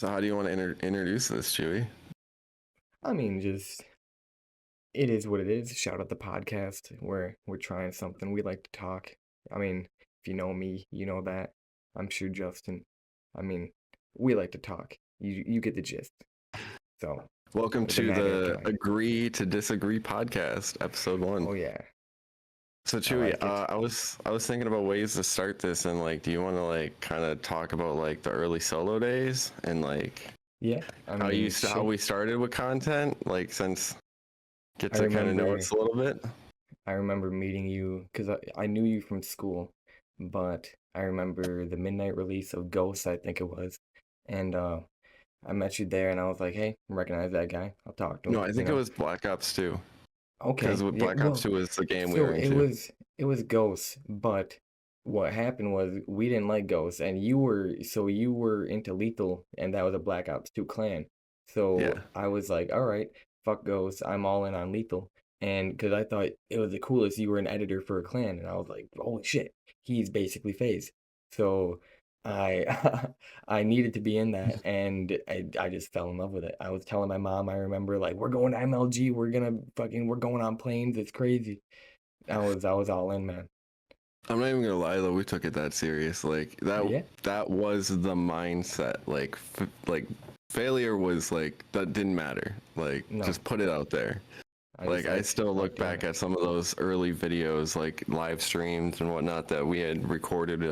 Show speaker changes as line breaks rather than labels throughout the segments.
So how do you want to introduce this, Chewy?
I mean, just it is what it is. Shout out the podcast. We're trying something. We like to talk. I mean, if you know me, you know that. I'm sure Justin. I mean, we like to talk. You get the gist. So,
Welcome
with the
to
Maddie
the
account.
Agree to Disagree podcast, episode 1.
Oh yeah,
So
I
Chewy,
like it.
I was thinking about ways to start this, and like, do you want to like kind of talk about like the early solo days and like
Yeah, I
how
mean,
how
shit.
we started with content, like since get
I
to kind of know
remember
us a little bit?
I remember meeting you because I knew you from school, but I remember the midnight release of Ghost, I think it was, and I met you there, and I was like, hey, I recognize that guy. I'll talk to
No,
him.
I think it was Black Ops 2, because
Okay,
with
yeah,
Black Ops
well,
2 was the game we
so
were into.
it was Ghosts, but what happened was we didn't like Ghosts, and you were into Lethal, and that was a Black Ops 2 clan. So
Yeah.
I was like, all right, fuck Ghosts, I'm all in on Lethal, and because I thought it was the coolest, you were an editor for a clan, and I was like, holy shit, he's basically FaZe. So I I needed to be in that, and I just fell in love with it. I was telling my mom, I remember like we're going to MLG, we're going on planes, it's crazy. I was all in, man.
I'm not even gonna lie though, we took it that serious. Like
Yeah,
that was the mindset. Like failure was like that didn't matter. Like
no,
just put it out there.
I just
Like I still look
like doing
back
it.
at some of those early videos, like live streams and whatnot that we had recorded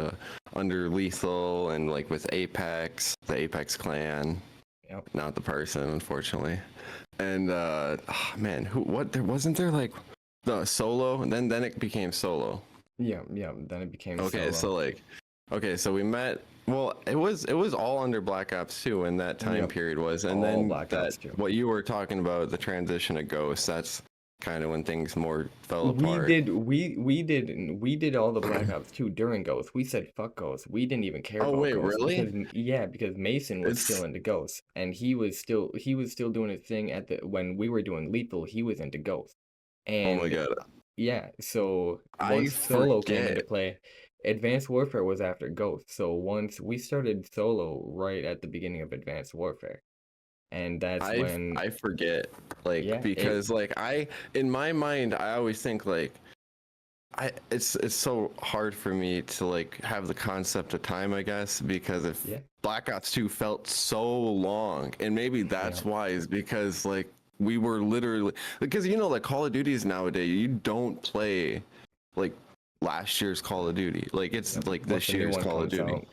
under Lethal and like with Apex, the Apex clan,
Yep.
not the person, unfortunately. And man, who what there wasn't there like the solo, and then it became solo.
Yeah, yeah. Then it became
Okay,
solo.
so like, okay, so we met. Well, it was all under Black Ops 2 when that time
Yep.
period was, and
All
then
Black
that
Ops 2.
what you were talking about, the transition to Ghost. That's kind of when things more fell apart.
We did all the Black Ops 2 during Ghost. We said fuck Ghost. We didn't even care
Oh
about
wait,
Ghost
really?
because yeah, because Mason was still
It's
into Ghost, and he was still doing his thing at the when we were doing Lethal, he was into Ghost.
oh my
And
god,
yeah, so
I
once Solo came into
forget.
play, Advanced Warfare was after Ghost. So once we started Solo right at the beginning of Advanced Warfare, and that's when
I forget, like
yeah, it
because like I in my mind I always think like it's so hard for me to like have the concept of time, I guess, because if
yeah,
Black Ops 2 felt so long, and maybe
yeah,
that's why is because like we were literally, because like Call of Duties nowadays you don't play like last year's Call of Duty, like it's
yep.
like
Once
this
a new
year's
one
Call of
comes
Duty.
out,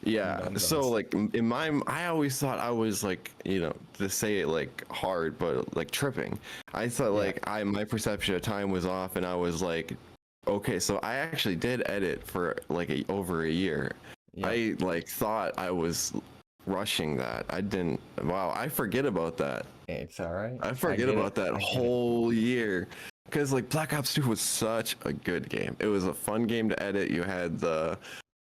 Yeah,
done
so
goes.
like in my, I always thought I was like, to say it like hard, but like tripping. I thought
Yeah,
like my perception of time was off, and I was like, okay, so I actually did edit for like over a year.
yep.
I like thought I was rushing that. I didn't. Wow, I forget about that.
It's all right.
I
I
forget
get
about
it.
that
I get it.
whole year. Because like Black Ops 2 was such a good game. It was a fun game to edit. You had the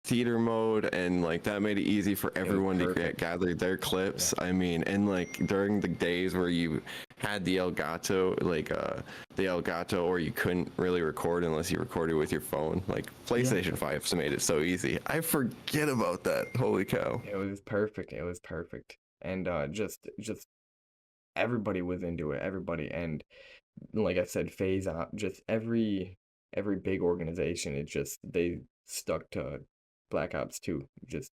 theater mode, and like that made it easy for
It was
everyone to
perfect.
gather their
Yeah,
clips. I mean, and like during the days where you had the Elgato, the Elgato, or you couldn't really record unless you recorded with your phone. Like
yeah.
PlayStation 5 made it so easy. I forget about that. Holy cow.
It was perfect. It was perfect. And just everybody was into it. Everybody. And like I said, phase out. Just every big organization. It just they stuck to Black Ops 2 just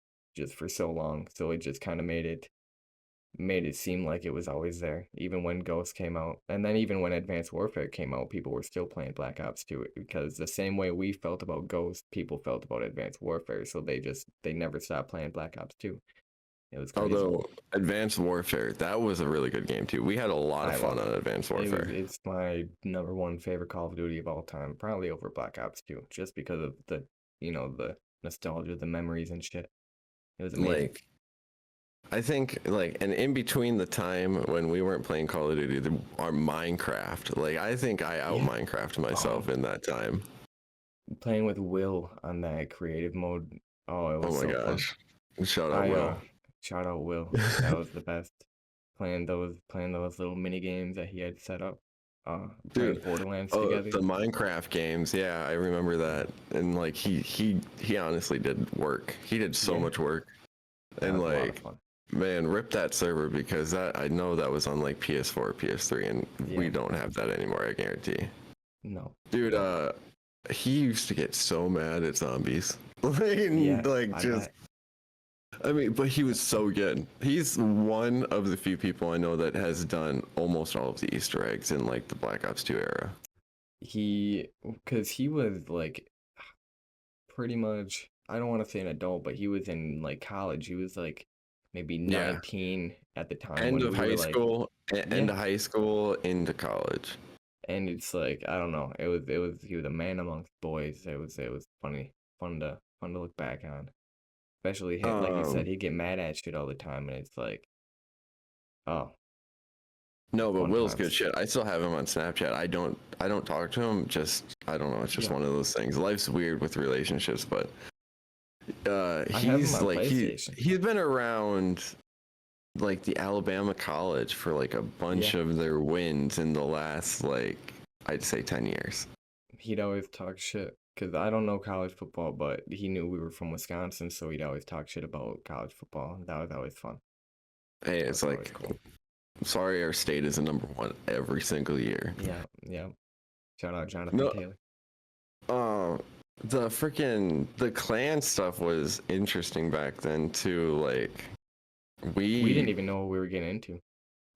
for so long. So it just kind of made it seem like it was always there, even when Ghost came out. And then even when Advanced Warfare came out, people were still playing Black Ops 2 because the same way we felt about Ghost, people felt about Advanced Warfare. So they never stopped playing Black Ops 2. It was crazy.
Although Advanced Warfare, that was a really good game too. We had a lot of
I
fun
love
on Advanced
it.
Warfare.
It's my number one favorite Call of Duty of all time, probably over Black Ops 2, just because of the nostalgia, the memories and shit. It was amazing.
Like I think like, and in between the time when we weren't playing Call of Duty, our Minecraft, like I think I out
Yeah.
Minecraft
Oh,
myself in that time.
playing with Will on that creative mode. Oh, it
Oh
was
my
so fun.
gosh. Shout out
I
Will.
shout out Will. That was the best. Playing those little mini games that he had set up. Playing
Dude,
Borderlands
oh,
together.
the Minecraft games, yeah, I remember that. And like he honestly did work. He did so
Yeah,
much work.
that
And
was a lot of
like
fun.
Man, rip that server because that I know that was on like PS4, PS3, and we
Yeah.
don't have that anymore. I guarantee.
No.
Dude, he used to get so mad at zombies.
Yeah,
like
I
just.
bet.
I mean, but he was so good. He's one of the few people I know that has done almost all of the Easter eggs in like the Black Ops 2 era.
Because he was like pretty much, I don't want to say an adult, but he was in like college. He was like maybe
Yeah.
19 at the time
End
when
of
we were
high
like,
school, end
yeah.
of high school, into college.
And it's like, I don't know. He was a man amongst boys. It was fun to look back on. Especially him, like you said,
Um,
he'd get mad at shit all the time, and it's like, oh,
no, but
fun
Will's good
times.
shit. I still have him on Snapchat. I don't talk to him. Just I don't know. It's just
Yeah,
one of those things. Life's weird with relationships, but
I have him
he's
on
like
PlayStation.
he's been around like the Alabama college for like a bunch
Yeah,
of their wins in the last like I'd say 10 years.
he'd always talk shit. Cause I don't know college football, but he knew we were from Wisconsin, so he'd always talk shit about college football. That was always fun.
Hey,
That
it's
was always
like
cool.
sorry our state is a number one every single year.
Yeah, yeah. Shout out Jonathan
No,
Taylor.
uh, the clan stuff was interesting back then too. Like
We didn't
we,
even know what we were getting into.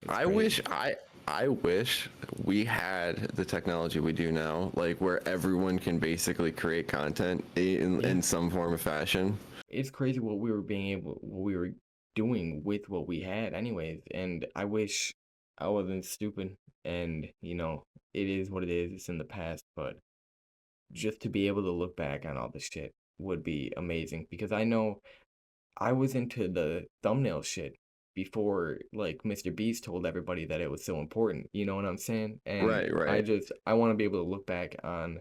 It's
I
crazy.
wish I wish we had the technology we do now, like where everyone can basically create content
Yeah,
in some form of fashion.
it's crazy what we were doing with what we had, anyways. And I wish I wasn't stupid. And it is what it is. It's in the past, but just to be able to look back on all this shit would be amazing because I know I was into the thumbnail shit before like Mr. Beast told everybody that it was so important. You know what I'm saying? And
Right, right.
I want to be able to look back on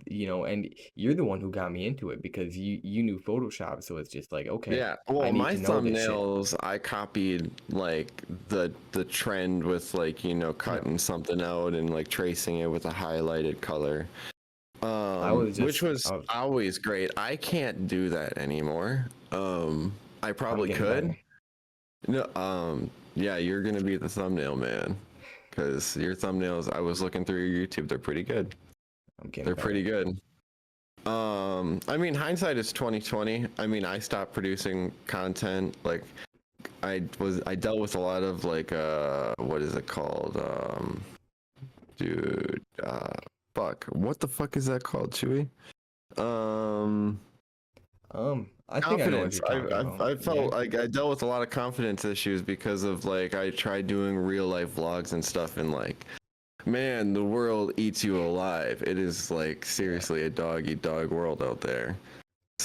and you're the one who got me into it because you knew Photoshop, so it's just like, okay,
Yeah,
I
well,
need
my
to know this shit.
thumbnails, I copied like the trend with like,
Yeah.
cutting something out and like tracing it with a highlighted color. Which was
I was
always great. I can't do that anymore. I
I'm
probably
getting
could.
better.
No, yeah, you're gonna be the thumbnail man, because your thumbnails, I was looking through your YouTube, they're pretty good.
I'm getting
They're pretty
better.
good. I mean, hindsight is 2020. I mean, I stopped producing content. Like, I dealt with a lot of like, what is it called? Dude, fuck, what the fuck is that called, Chewy? Um,
I think I know what
confidence.
you're talking about.
I
Yeah.
felt like I dealt with a lot of confidence issues because of like I tried doing real life vlogs and stuff, and like, man, the world eats you alive. It is like
Yeah.
seriously a dog eat dog world out there.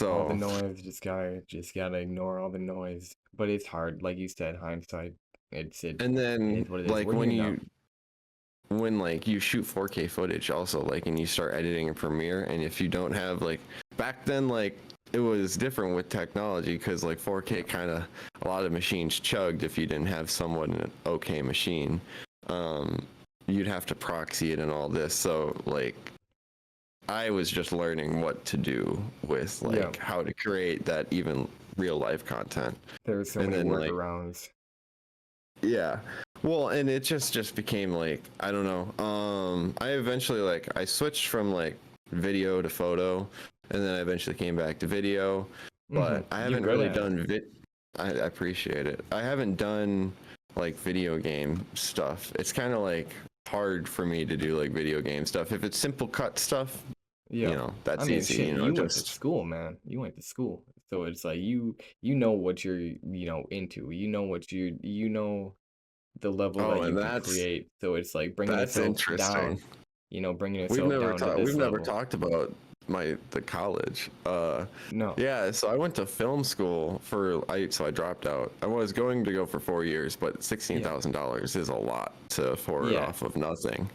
All the
So,
noise, just gotta ignore all the noise. But it's hard, like you said, hindsight. It
and
it
then
is what it is.
like
We're here now.
when like you shoot 4K footage also, like, and you start editing in Premiere, and if you don't have like back then, like it was different with technology because like 4K kind of a lot of machines chugged if you didn't have somewhat an okay machine. um you'd have to proxy it and all this, so like I was just learning what to do with
Yeah,
like how to create that even real life content.
there were so
And
many
then like,
workarounds.
yeah. Well, and it just became like, I don't know. I eventually like I switched from like video to photo, and then I eventually came back to video, but I
You're
haven't
good
really
at it.
done I appreciate it. I haven't done like video game stuff. It's kind of like hard for me to do like video game stuff. If it's simple cut stuff,
Yeah. I
that's
mean,
easy,
shit, you went to
just
school, man. You went to school. So it's like you know what you're, into. You know the level
oh,
that you
and
can create. So it's like bringing
that's
yourself down,
interesting.
bringing yourself down to
We've
this
never
level.
talked about the college.
No.
Yeah, so I went to film school so I dropped out. I was going to go for 4 years, but
Yeah.
$16,000 is a lot to afford
Yeah.
off of nothing.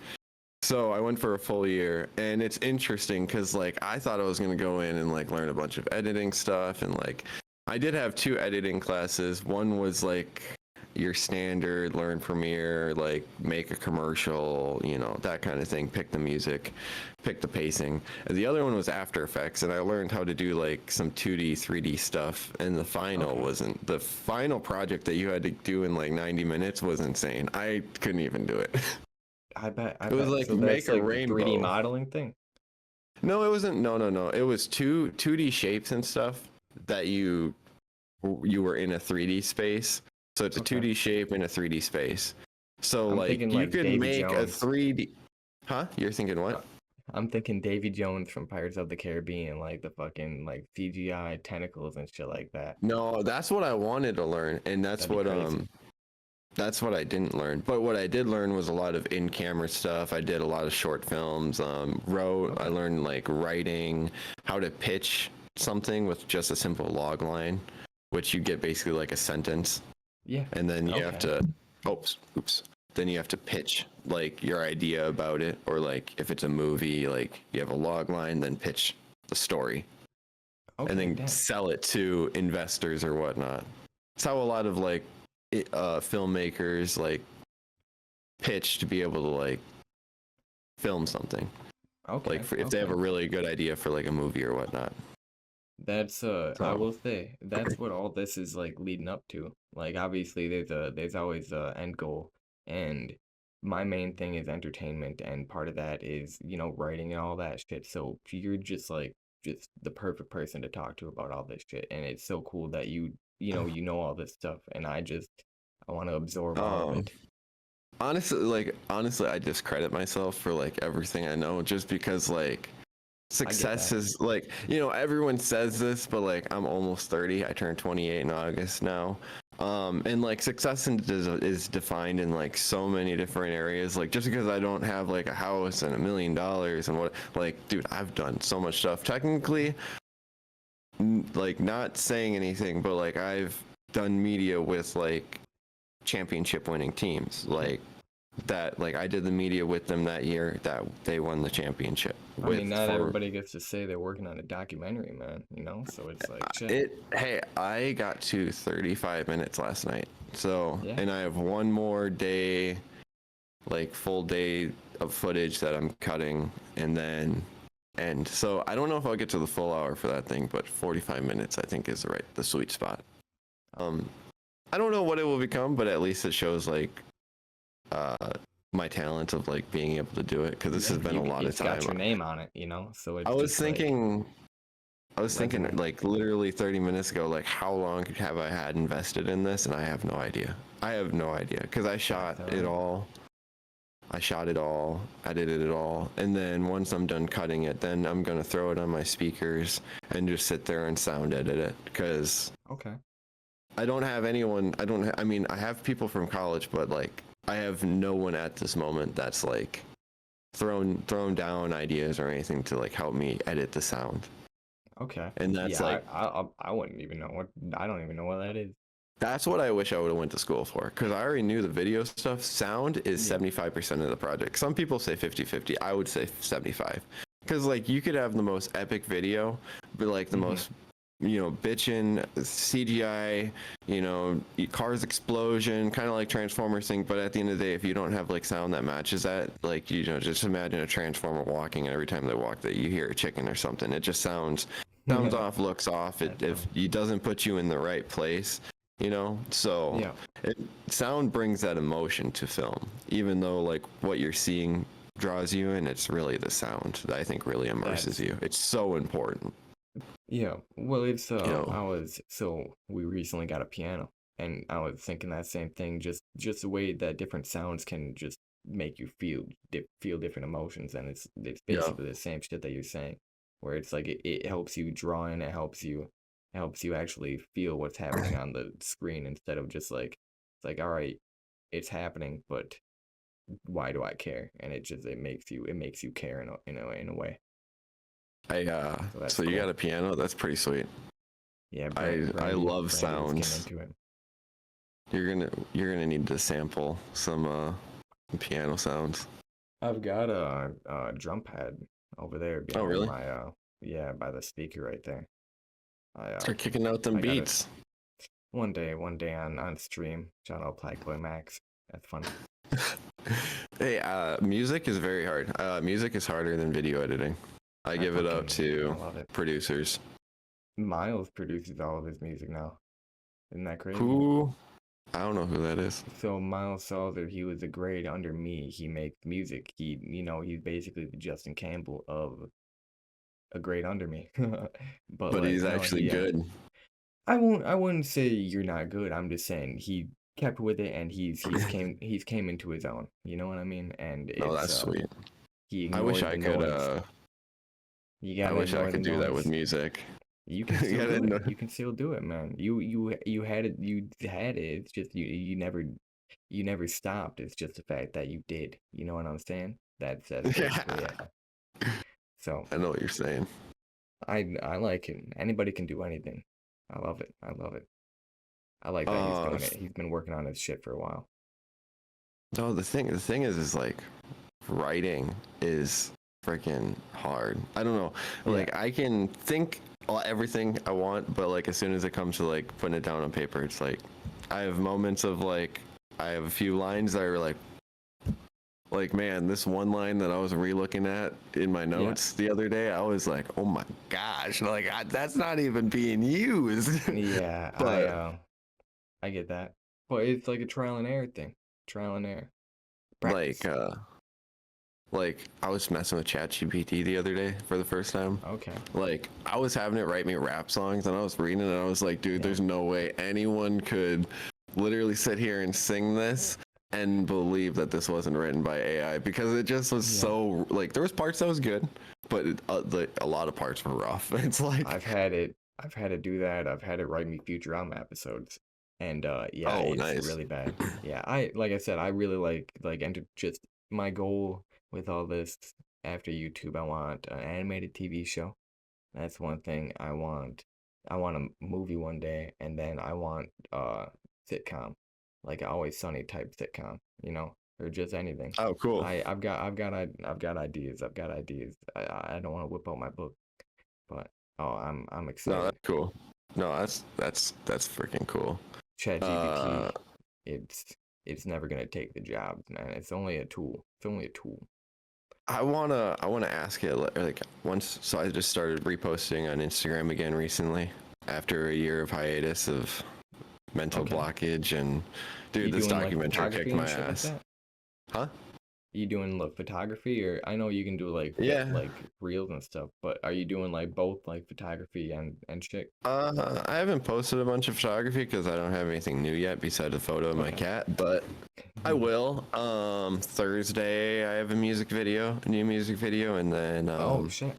So I went for a full year, and it's interesting because like I thought I was gonna go in and like learn a bunch of editing stuff, and like I did have two editing classes. One was like, your standard learn Premiere, like make a commercial, you know, that kind of thing. Pick the music, pick the pacing. And the other one was After Effects, and I learned how to do like some 2D, 3D stuff. And the final project that you had to do in like 90 minutes was insane. I couldn't even do it.
I bet.
It was like
So
make
that's
a
like the
rainbow.
3D modeling thing.
No, it wasn't. No. It was 2D shapes and stuff that you were in a 3D space. So it's a
Okay.
2D shape in a 3D space. So
I'm
like
thinking
you
like
could
Davy
make a
Jones.
3D. Huh? You're thinking what?
I'm thinking Davy Jones from Pirates of the Caribbean, like the fucking like CGI tentacles and shit like that.
No, that's what I wanted to learn, and that's what I didn't learn. But what I did learn was a lot of in-camera stuff. I did a lot of short films. I learned like writing, how to pitch something with just a simple log line, which you get basically like a sentence.
Yeah.
And then you have to, oops. Then you have to pitch like your idea about it, or like if it's a movie, like you have a log line, then pitch the story,
Okay.
and then
Damn.
sell it to investors or whatnot. It's how a lot of like filmmakers like pitch to be able to like film something.
Okay.
Like if they have a really good idea for like a movie or whatnot.
That's I will say that's what all this is like leading up to. Like obviously there's always a end goal, and my main thing is entertainment, and part of that is, you know, writing and all that shit. So you're just like just the perfect person to talk to about all this shit, and it's so cool that you know all this stuff, and I want to absorb all of it.
Honestly, I discredit myself for like everything I know, just because like success
that.
is like, you know, everyone says this, but like I'm almost 30. I turned 28 in August now. And like success is defined in like so many different areas. Like just because I don't have like a house and $1 million and what, like, dude, I've done so much stuff. Technically, like not saying anything, but like I've done media with like championship winning teams, like that. Like I did the media with them that year that they won the championship.
I mean, not everybody gets to say they're working on a documentary, man, you know? So it's like, shit.
Hey, I got to 35 minutes last night. So,
Yeah.
and I have one more day, like full day of footage that I'm cutting, and then end. So I don't know if I'll get to the full hour for that thing, but 45 minutes I think is the sweet spot. I don't know what it will become, but at least it shows like my talent of like being able to do it, because this has been a lot of time.
It's got your name on it, you know. So it's
I was
just like,
thinking
resume.
like literally 30 minutes ago, like how long have I had invested in this, and I have no idea. Because I shot it all. Edited it all, and then once I'm done cutting it, then I'm gonna throw it on my speakers and just sit there and sound edit it, because
okay.
I don't have anyone. I mean, I have people from college, but like I have no one at this moment that's like thrown down ideas or anything to like help me edit the sound.
Okay.
And that's like
I wouldn't even know what, I don't even know what that is.
that's what I wish I would have went to school for, because I already knew the video stuff. Sound is 75% of the project. Some people say 50-50. I would say 75, because like you could have the most epic video, but like the most, you know, bitchin' CGI, you know, cars explosion, kind of like Transformers thing. But at the end of the day, if you don't have like sound that matches that, like, you know, just imagine a Transformer walking, and every time they walk, that you hear a chicken or something. It just sounds off, looks off. If it doesn't put you in the right place, you know. So sound brings that emotion to film, even though like what you're seeing draws you in. It's really the sound that I think really immerses you. It's so important.
Yeah, well, it's we recently got a piano, and I was thinking that same thing, just the way that different sounds can just make you feel different emotions, and it's basically the same shit that you're saying, where it's like it helps you draw in, it helps you actually feel what's happening on the screen, instead of just like, it's like, all right, it's happening, but why do I care? And it makes you care in a way.
So you got a piano? That's pretty sweat.
Yeah,
I love sounds.
Into it.
You're gonna need to sample some piano sounds.
I've got a drum pad over there.
Oh, really?
My by the speaker right there.
Start kicking out them beats.
One day on stream. Shout out Playboy Max. That's funny.
Hey, music is very hard. Music is harder than video editing. I give it up
I
to
love it.
producers.
Miles produces all of his music now. Isn't that crazy?
Who? I don't know who that is.
So Miles Salter, he was a grade under me. He makes music. He's basically the Justin Campbell of a grade under me. But
But
like,
he's
no,
actually good.
I wouldn't say you're not good. I'm just saying he kept with it and he's came into his own. You know what I mean? And
Oh,
it's
that's sweet.
he
I wish
ignored
I
the
could.
noise. You
I
gotta
wish I
ignore the
could do that with
noise.
music.
You can
You
still
gotta
do
know.
it. You can still do it, man. You had it. You had it. It's just you never stopped. It's just the fact that you did. You know what I'm saying? That's basically
Yeah,
it. So
I know what you're saying.
I like it. Anybody can do anything. I love it. I love it. I like that he's
Uh,
doing it. He's been working on his shit for a while.
no, the thing is like writing is freaking hard. I don't know.
Yeah.
Like I can think everything I want, but like as soon as it comes to like putting it down on paper, it's like I have moments of like I have a few lines that are like man, this one line that I was re-looking at in my notes the other day, I was like, oh my gosh, like that's not even being used.
Yeah,
But
I get that. But it's like a trial and error thing. Trial and error. Practice.
like like I was messing with ChatGPT the other day for the first time.
Okay.
Like I was having it write me rap songs, and I was reading it, and I was like, dude,
Yeah.
there's no way anyone could literally sit here and sing this and believe that this wasn't written by AI, because it just was so like there was parts that was good, but a lot of parts were rough. It's like
I've had it do that. I've had it write me Futurama episodes. And yeah,
oh
it's
nice.
really bad. Yeah, like I said, I really like enter just my goal with all this after YouTube, I want an animated TV show. That's one thing I want. I want a movie one day, and then I want sitcom, like a Always Sunny type sitcom, or just anything.
Oh cool.
I've got ideas. I've got ideas. I don't want to whip out my book, but I'm
No,
excited.
that's cool. No, that's freaking cool.
ChatGPT, it's it's never gonna take the jobs, man. It's only a tool. It's only a tool.
I wanna ask it like once. So I just started reposting on Instagram again recently after a year of hiatus of mental
Okay.
blockage, and dude,
You
this
doing like
documentary
photography
kicked
and
my
shit like
ass.
that?
Huh?
You doing like photography, or I know you can do
Yeah.
like reels and stuff, but are you doing like both like photography and shit?
I haven't posted a bunch of photography because I don't have anything new yet besides a photo of my
Okay.
cat, but I will. Thursday I have a new music video, and then
Oh shit.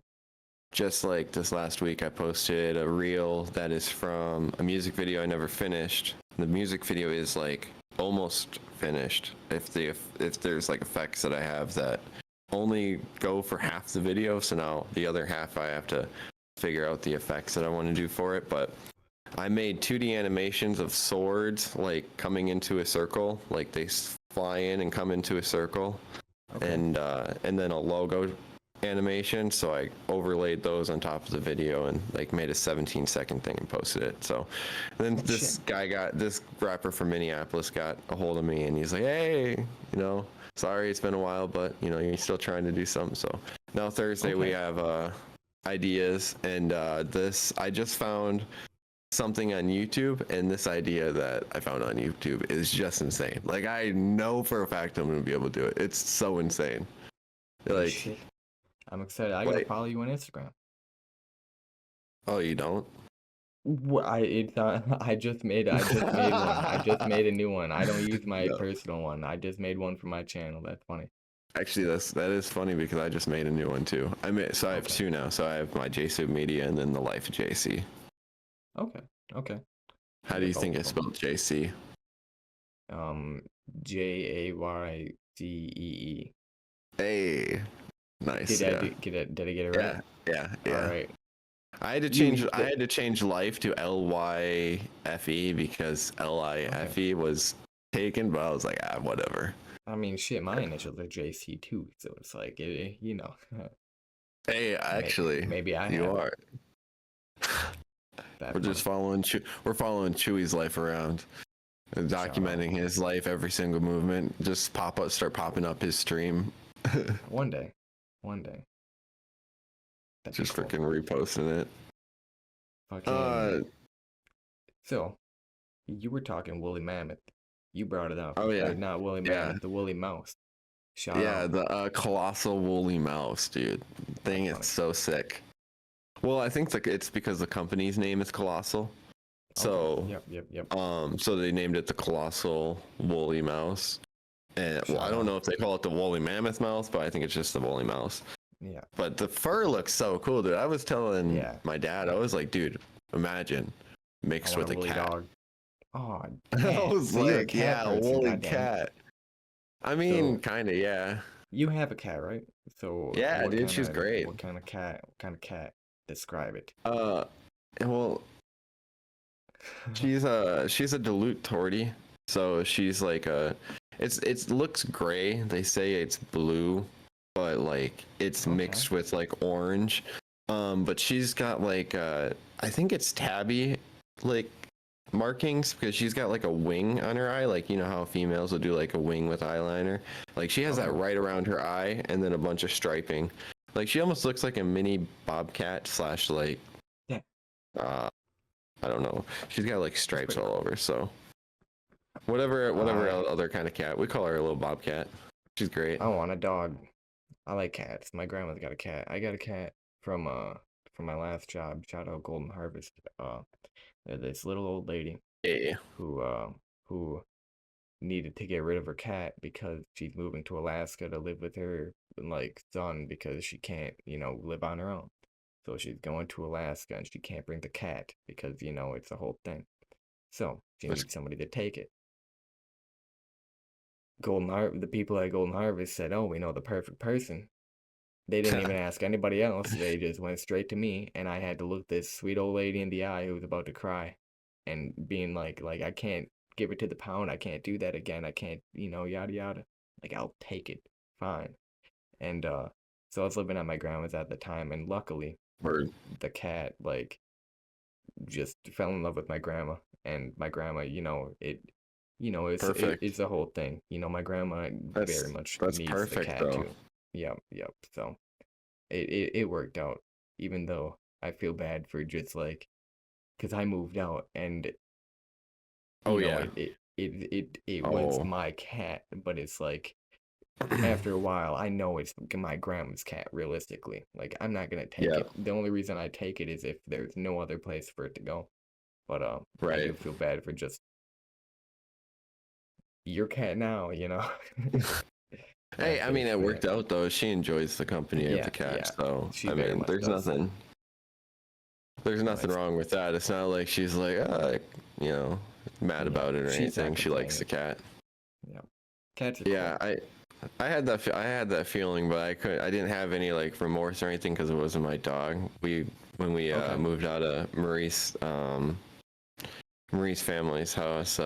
just like this last week, I posted a reel that is from a music video I never finished. The music video is like almost finished. If there's like effects that I have that only go for half the video, so now the other half I have to figure out the effects that I want to do for it. But I made 2D animations of swords like coming into a circle, like they fly in and come into a circle,
Okay.
and then a logo animation, so I overlaid those on top of the video and like made a 17-second thing and posted it. So then this this rapper from Minneapolis got a hold of me, and he's like, hey, sorry it's been a while, but you're still trying to do something. So now Thursday we
Okay.
have ideas, and this I just found something on YouTube, and this idea that I found on YouTube is just insane. Like I know for a fact I'm gonna be able to do it. It's so insane. Like
Shit. I'm excited. I gotta
like
follow you on Instagram.
oh, you don't?
It's not, I just made one. I just made a new one. I don't use my
No.
personal one. I just made one for my channel. That's funny.
Actually, that is funny because I just made a new one too. I have
Okay.
two now. So I have my JSoupMedia and then the Life of JC.
Okay. Okay.
How
You
do
get
you
both
think I
of them.
spelled JC?
JAYCEE.
Hey, nice. Yeah,
Did I get it right?
yeah.
All right.
I had to change life to LYFE because LIFE was taken, but I was like, whatever.
I mean, shit, my initials are JC too, so it's like,
Hey, actually,
maybe I
you
have it.
are.
that
We're just
funny.
following we're following Chewie's life around, and
Shout out.
documenting his life, every single movement. Just start popping up his stream.
One day. One day. That'd be
Just
cool.
freaking reposting it.
Fucking. So, you were talking woolly mammoth. You brought it up.
Oh yeah,
Or not woolly
yeah,
mammoth, the woolly mouse. Shout
yeah.
out.
The colossal woolly mouse, dude. Thing
That's
is
funny.
so sick. Well, I think it's because the company's name is Colossal. So,
Okay. Yep.
so they named it the Colossal Woolly Mouse. And well, I
Shout
don't
out.
know if they call it the Woolly Mammoth Mouse, but I think it's just the Woolly Mouse.
Yeah.
But the fur looks so cool, dude. I was telling
Yeah.
my dad, I was like, dude, imagine
I
mixed
want
with
a
a
woolly
cat.
dog. Oh,
I
damn.
was
So you're a
like,
cat
yeah,
person,
woolly
goddamn.
cat. I mean,
So
kind of, yeah.
you have a cat, right? So
Yeah,
what
dude,
kind
she's
of
great.
what kind of cat? What kind of cat? Describe it.
Well, she's a Duluth Tortie, so she's like it looks gray. They say it's blue, but like it's
Okay.
mixed with like orange. But she's got like I think it's tabby like markings because she's got like a wing on her eye, like you know how females will do like a wing with eyeliner. Like she has that
Okay.
right around her eye, and then a bunch of striping. Like she almost looks like a mini bobcat slash like
Yeah.
I don't know. She's got like stripes
pretty
all over. So whatever
I
other kind of cat, we call her a little bobcat. She's great.
I want a dog. I like cats. My grandma's got a cat. I got a cat from my last job. Shout out Golden Harvest. This little old lady
Yeah.
who needed to get rid of her cat because she's moving to Alaska to live with her like son because she can't, live on her own. So she's going to Alaska and she can't bring the cat because, it's a whole thing. So she
That's-
needs somebody to take it. The people at Golden Harvest said, "Oh, we know the perfect person." They didn't even ask anybody else. They just went straight to me, and I had to look this sweet old lady in the eye who was about to cry, and being like I can't give it to the pound. I can't do that again. I can't, yada yada. Like I'll take it, fine. And so I was living at my grandma's at the time, and luckily
Word.
the cat like just fell in love with my grandma, and my grandma,
Perfect.
it's the whole thing. My grandma
That's
very much
that's
needs the
perfect
cat
though.
too. Yep. So it worked out, even though I feel bad for just like, because I moved out and
Oh yeah.
it was
Oh
my cat, but it's like after a while, I know it's my grandma's cat, realistically. Like, I'm not gonna take
yeah.
it. The only reason I take it is if there's no other place for it to go. But I do
Right.
feel bad for just your cat now,
Hey, I mean, it
It's,
worked out though. She enjoys the company of
yeah,
the cat,
yeah.
so
She
I
very
mean,
much
there's
does.
nothing
It's
wrong with that. It's not like she's like, mad about it or
she's not
anything. She likes the
complaining.
cat.
Yeah. Cats are
Yeah,
cool.
I had that feeling, but I didn't have any like remorse or anything because it wasn't my dog. When we
Okay.
moved out of Marie's family's house,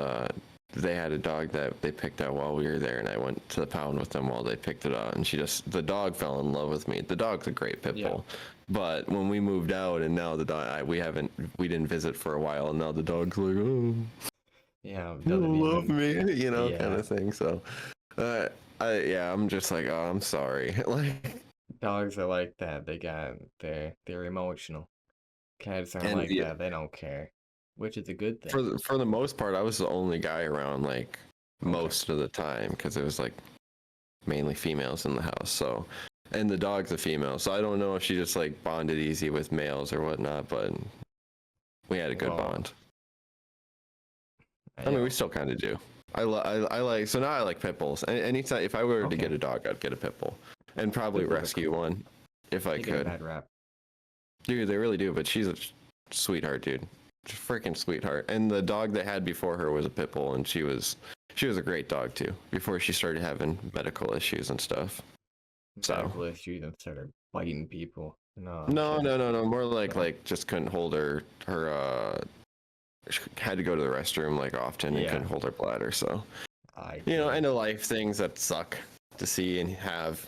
they had a dog that they picked out while we were there, and I went to the pound with them while they picked it out, and the dog fell in love with me. The dog's a great pit
Yeah.
bull, but when we moved out and now the dog, we didn't visit for a while, and now the dog's like, oh,
Yeah,
you
doesn't
love
even.
me, kind
Yeah.
of thing. So, I'm just like, oh, I'm sorry. Like,
Dogs are like that. They're emotional. Cats aren't
and
like that. They don't care, which is a good thing.
for the most part, I was the only guy around like
Okay.
most of the time because it was like mainly females in the house. So, and the dog's a female, so I don't know if she just like bonded easy with males or whatnot, but we had a good
Well,
bond. I
you
mean,
know,
we still kind of do. I like so now I like pit bulls. And anytime if I were to
Okay.
get a dog, I'd get a pit bull and probably
Pit bulls are
rescue
cool.
one if I
they get a
could.
bad rap.
Dude, they really do. But she's a sweetheart, dude. Freaking sweetheart. And the dog they had before her was a pit bull, and she was a great dog too. Before she started having medical issues and stuff. So
Medical issues and started biting people. No,
no,
shit.
more like
No.
just couldn't hold her. She had to go to the restroom like often and
Yeah.
couldn't hold her bladder. So
I
end of life things that suck to see and have.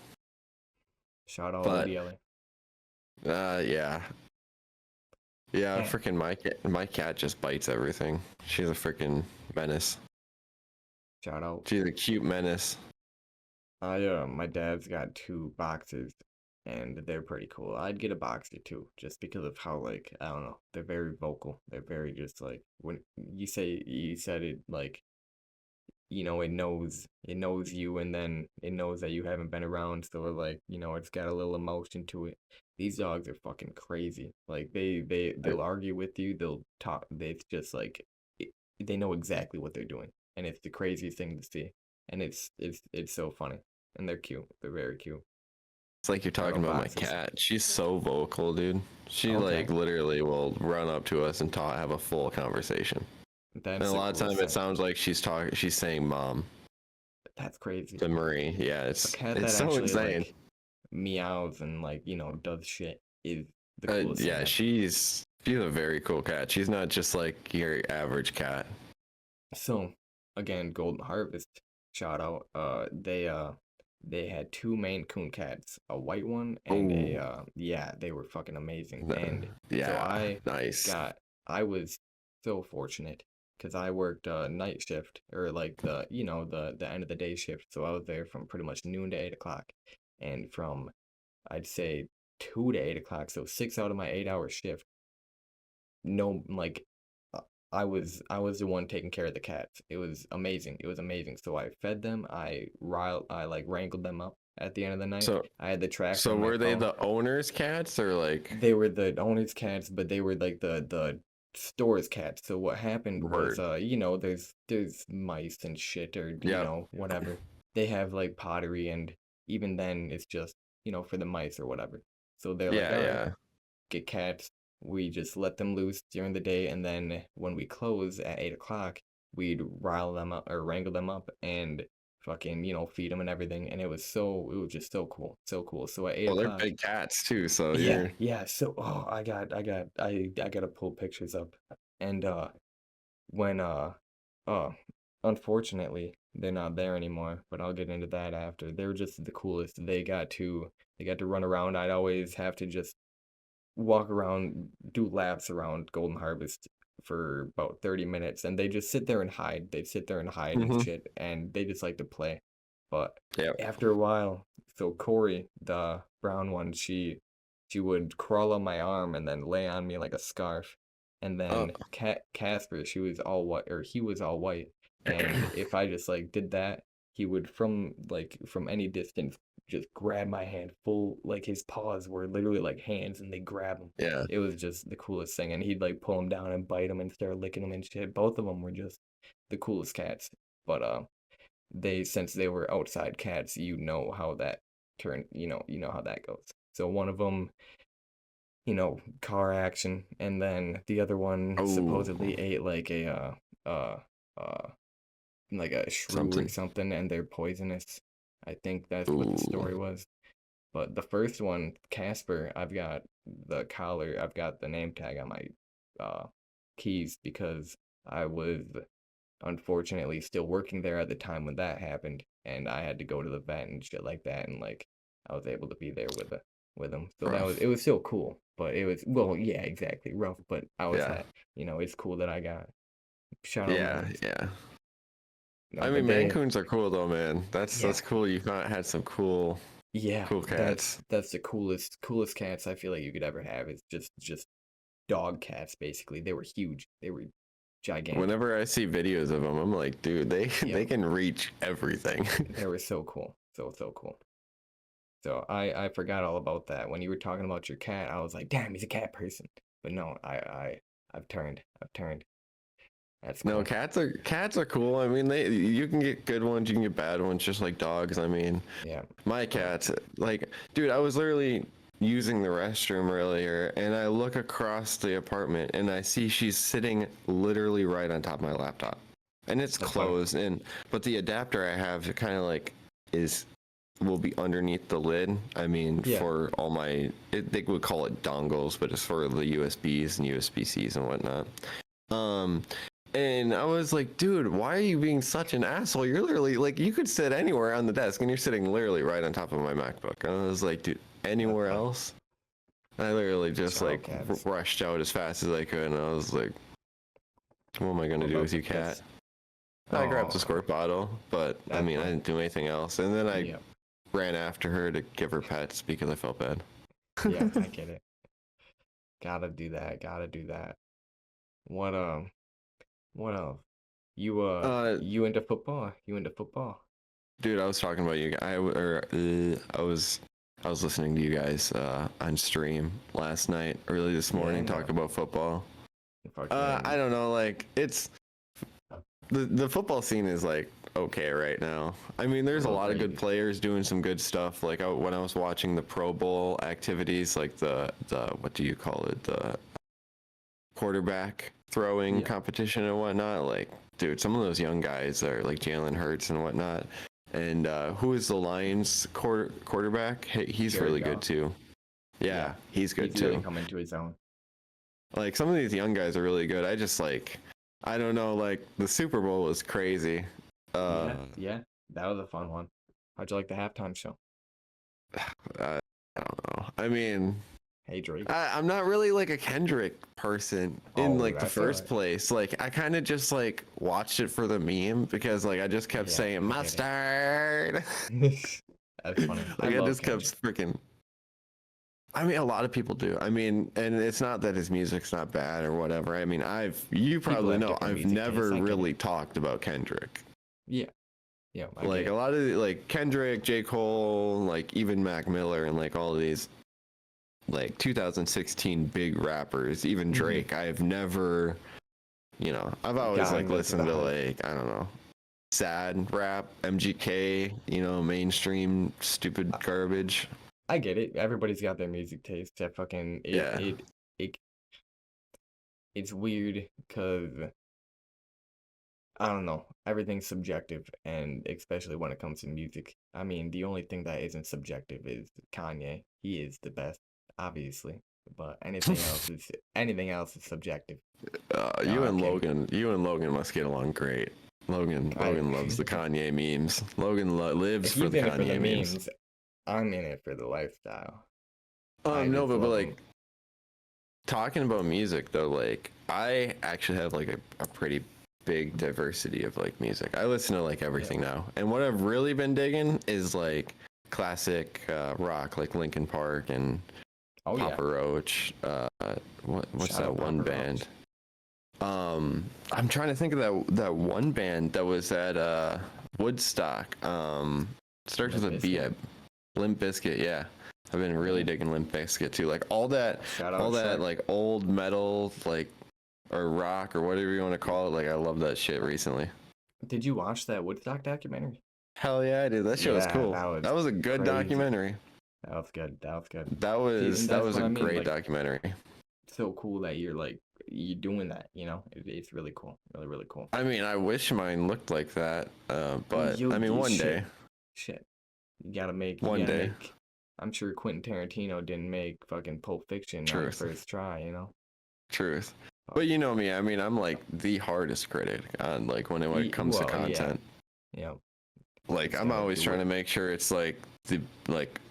shout out
But
Woody Allen.
yeah. Yeah,
And
freaking my cat just bites everything. She's a freaking menace.
shout out.
She's a cute menace.
My dad's got two boxers, and they're pretty cool. I'd get a boxer too, just because of how like I don't know, they're very vocal. They're very just like when you said it like it knows you, and then it knows that you haven't been around, so like it's got a little emotion to it. These dogs are fucking crazy. Like they'll argue with you, they'll talk. It's just like it, they know exactly what they're doing, and it's the craziest thing to see. And it's so funny, and they're cute. They're very cute.
It's like you're
Shout
talking
out
about my
boxers.
cat. She's so vocal, dude. She like
Okay,
literally will run up to us and talk, have a full conversation. And
that's
a
the
lot of
coolest
time it
thing.
sounds like she's saying mom
That's crazy.
to Marie. Yeah,
A
it's
cat
it's
that
so
actually
insane.
like meows and like does shit is the coolest thing
Yeah,
ever.
she's a very cool cat. She's not just like your average cat.
So again, Golden Harvest shout out. They had two Maine Coon cats, a white one and a
Oh,
yeah, they were fucking amazing. And so
yeah, nice.
I was so fortunate because I worked night shift or like the end of the day shift. So I was there from pretty much noon to 8 o'clock, and from I'd say 2 to 8 o'clock, so 6 out of my 8 hour shift, no like uh, I was the one taking care of the cats. It was amazing. It was amazing. So I fed them. I like wrangled them up at the end of the night.
So
I had the tracker
so
on my
were they
phone.
the owner's cats or like
They were the owner's cats, but they were like the store's cats. So what happened was
word?
there's mice and shit or
Yep.
whatever. They have like pottery, and even then it's just for the mice or whatever. So they're like,
Yeah,
all right,
yeah.
get cats. We just let them loose during the day, and then when we close at 8 o'clock, we'd rile them up or wrangle them up and fucking feed them and everything. And it was just so cool, so cool. So at eight
Well, they're
o'clock,
big cats too, so
yeah,
you're
yeah. So I gotta pull pictures up, and when uh unfortunately they're not there anymore. But I'll get into that after. They were just the coolest. They got to run around. I'd always have to just walk around, do laps around Golden Harvest for about 30 minutes, and they just sit there and hide. They'd sit there and hide and
hmm
shit, and they just like to play. But
yeah.
after a while, so Corey, the brown one, she would crawl on my arm and then lay on me like a scarf. And
Oh.
then Casper, she was all white, or he was all white. And if I just like did that, he would from any distance just grab my hand full, like his paws were literally like hands and they grab him.
Yeah.
It was just the coolest thing. And he'd like pull him down and bite him and start licking him and shit. Both of them were just the coolest cats. But they since they were outside cats, how that turned, you know how that goes. So one of them, car action, and then the other one
Oh,
supposedly ate uh like a shrew or
something.
something, and they're poisonous. I think that's what the
Ooh.
story was. But the first one, Casper, I've got the collar, I've got the name tag on my uh keys because I was unfortunately still working there at the time when that happened, and I had to go to the vet and shit like that, and like I was able to be there with him. So
Rough.
it was still cool, but it was, well, yeah, exactly, rough, but I was
Yeah.
it's cool that I got shout out
Yeah,
Maines.
yeah.
No,
I
but
mean, Mancoons are cool though, man.
yeah,
That's cool. You've not had some
yeah,
cool
that's
cats.
that's the coolest cats I feel like you could ever have. It's just dog cats basically. They were huge. They were gigantic.
Whenever I see videos of them, I'm like, dude, they they
Yep.
can reach everything.
They were so cool. So cool. So I forgot all about that. When you were talking about your cat, I was like, damn, he's a cat person. But no, I've turned. I've turned. That's
No,
cool.
cats are cool. I mean, they you can get good ones, you can get bad ones, just like dogs. I mean,
Yeah.
my
Uh,
cats, like, dude, I was literally using the restroom earlier, and I look across the apartment, and I see she's sitting literally right on top of my laptop, and it's
that's funny.
closed, and but the adapter I have kind of like is will be underneath the lid. I mean,
Yeah.
for all they would call it dongles, but it's for the USBs and USB-Cs and whatnot. Um, and I was like, dude, why are you being such an asshole? You're literally like, you could sit anywhere on the desk, and you're sitting literally right on top of my MacBook. And I was like, dude,
That's
anywhere
funny.
else? I literally just
Shout out
like
cats.
rushed out as fast as I could, and I was like, "What am I gonna
What
do
about
with you,
the
cat?"
pets?
I grabbed the
Oh,
squirt bottle, but I
that's
mean, I
fine.
didn't do anything else. And then I
Yeah,
ran after her to give her pets because I felt bad.
yeah, I get it. Gotta do that. Gotta do that. What what else?
uh,
You into football? You into football?
dude, I was talking about you. I was listening to you guys on stream last night, early this morning,
Yeah.
talk about football. I
Fucking
don't know, like it's the football scene is like okay right now. I mean, there's a
little
lot of good
crazy.
players doing some good stuff. Like when I was watching the Pro Bowl activities, like the what do you call it, the quarterback throwing
Yeah.
competition and whatnot. Like, dude, some of those young guys are like Jalen Hurts and whatnot. And who is the Lions quarterback? Hey, he's
Jared
really good
Goff.
too. Yeah,
Yeah.
he's good
He's really
too.
come into his own.
Like some of these young guys are really good. I just like, I don't know. Like the Super Bowl was crazy.
Yeah, yeah. That was a fun one. How'd you like the halftime show?
I don't know. I mean,
Hey Drake.
I'm not really like a Kendrick person in
Oh,
like the
that's
first
alright.
place. Like I kind of just like watched it for the meme because like I just kept
Yeah,
saying
I get
mustard.
it. That's funny. I
Like I
love
just
Kendrick.
kept freaking. I mean, a lot of people do. I mean, and it's not that his music's not bad or whatever. I mean, you
People
probably
have
know
different
I've
music tastes.
never
I get
really
it.
talked about Kendrick.
Yeah, yeah, I get
Like a
it.
lot of like Kendrick, J. Cole, like even Mac Miller and like all of these like 2016 big rappers, even Drake. I've never, I've always
Got
like
into the
listened to
hype.
like, I don't know, sad rap, MGK, mainstream stupid garbage.
I get it. Everybody's got their music taste. That fucking
Yeah.
it it's weird because I don't know. Everything's subjective, and especially when it comes to music. I mean, the only thing that isn't subjective is Kanye. He is the best, obviously, but anything else is subjective. Can
You and Logan must get along great.
I?
Logan loves the Kanye memes. Logan lives
If
for
he's
the
in it for the
Kanye memes.
memes, I'm in it for the lifestyle. I
No,
just
but
love
like
him.
talking about music though, like I actually have like a pretty big diversity of like music. I listen to like
Yeah.
everything now, and what I've really been digging is like classic rock, like Linkin Park and
Oh yeah.
Papa Roach. What's
Shout
that
out
one
Papa Roach.
band? I'm trying to think of that one band that was at Woodstock. Starts with a
Limp
B.
Bizkit.
Limp Bizkit, yeah. I've been really digging Limp Bizkit too. Like all that,
Shout out
all that
Shrek.
like old metal, like or rock or whatever you want to call it. Like I love that shit recently.
Did you watch that Woodstock documentary?
Hell yeah, I did. That shit was
Yeah,
cool.
that was
That was a good
crazy.
documentary.
That was good. That was good.
That
See, and
that
that's
was
what
a
I mean.
great
Like,
documentary.
so cool that you're doing that. It's really cool. Really, really cool.
I mean, I wish mine looked like that. But
You'll
I mean,
do
one day.
Shit. You gotta make. You
One
gotta
day.
make. I'm sure Quentin Tarantino didn't make fucking Pulp Fiction on the
Truth.
first try.
Truth. But you know me, I mean, I'm like the hardest critic on like when it comes to content.
Yeah.
Like
Just
I'm
gotta
always
do
trying
it.
to make sure it's like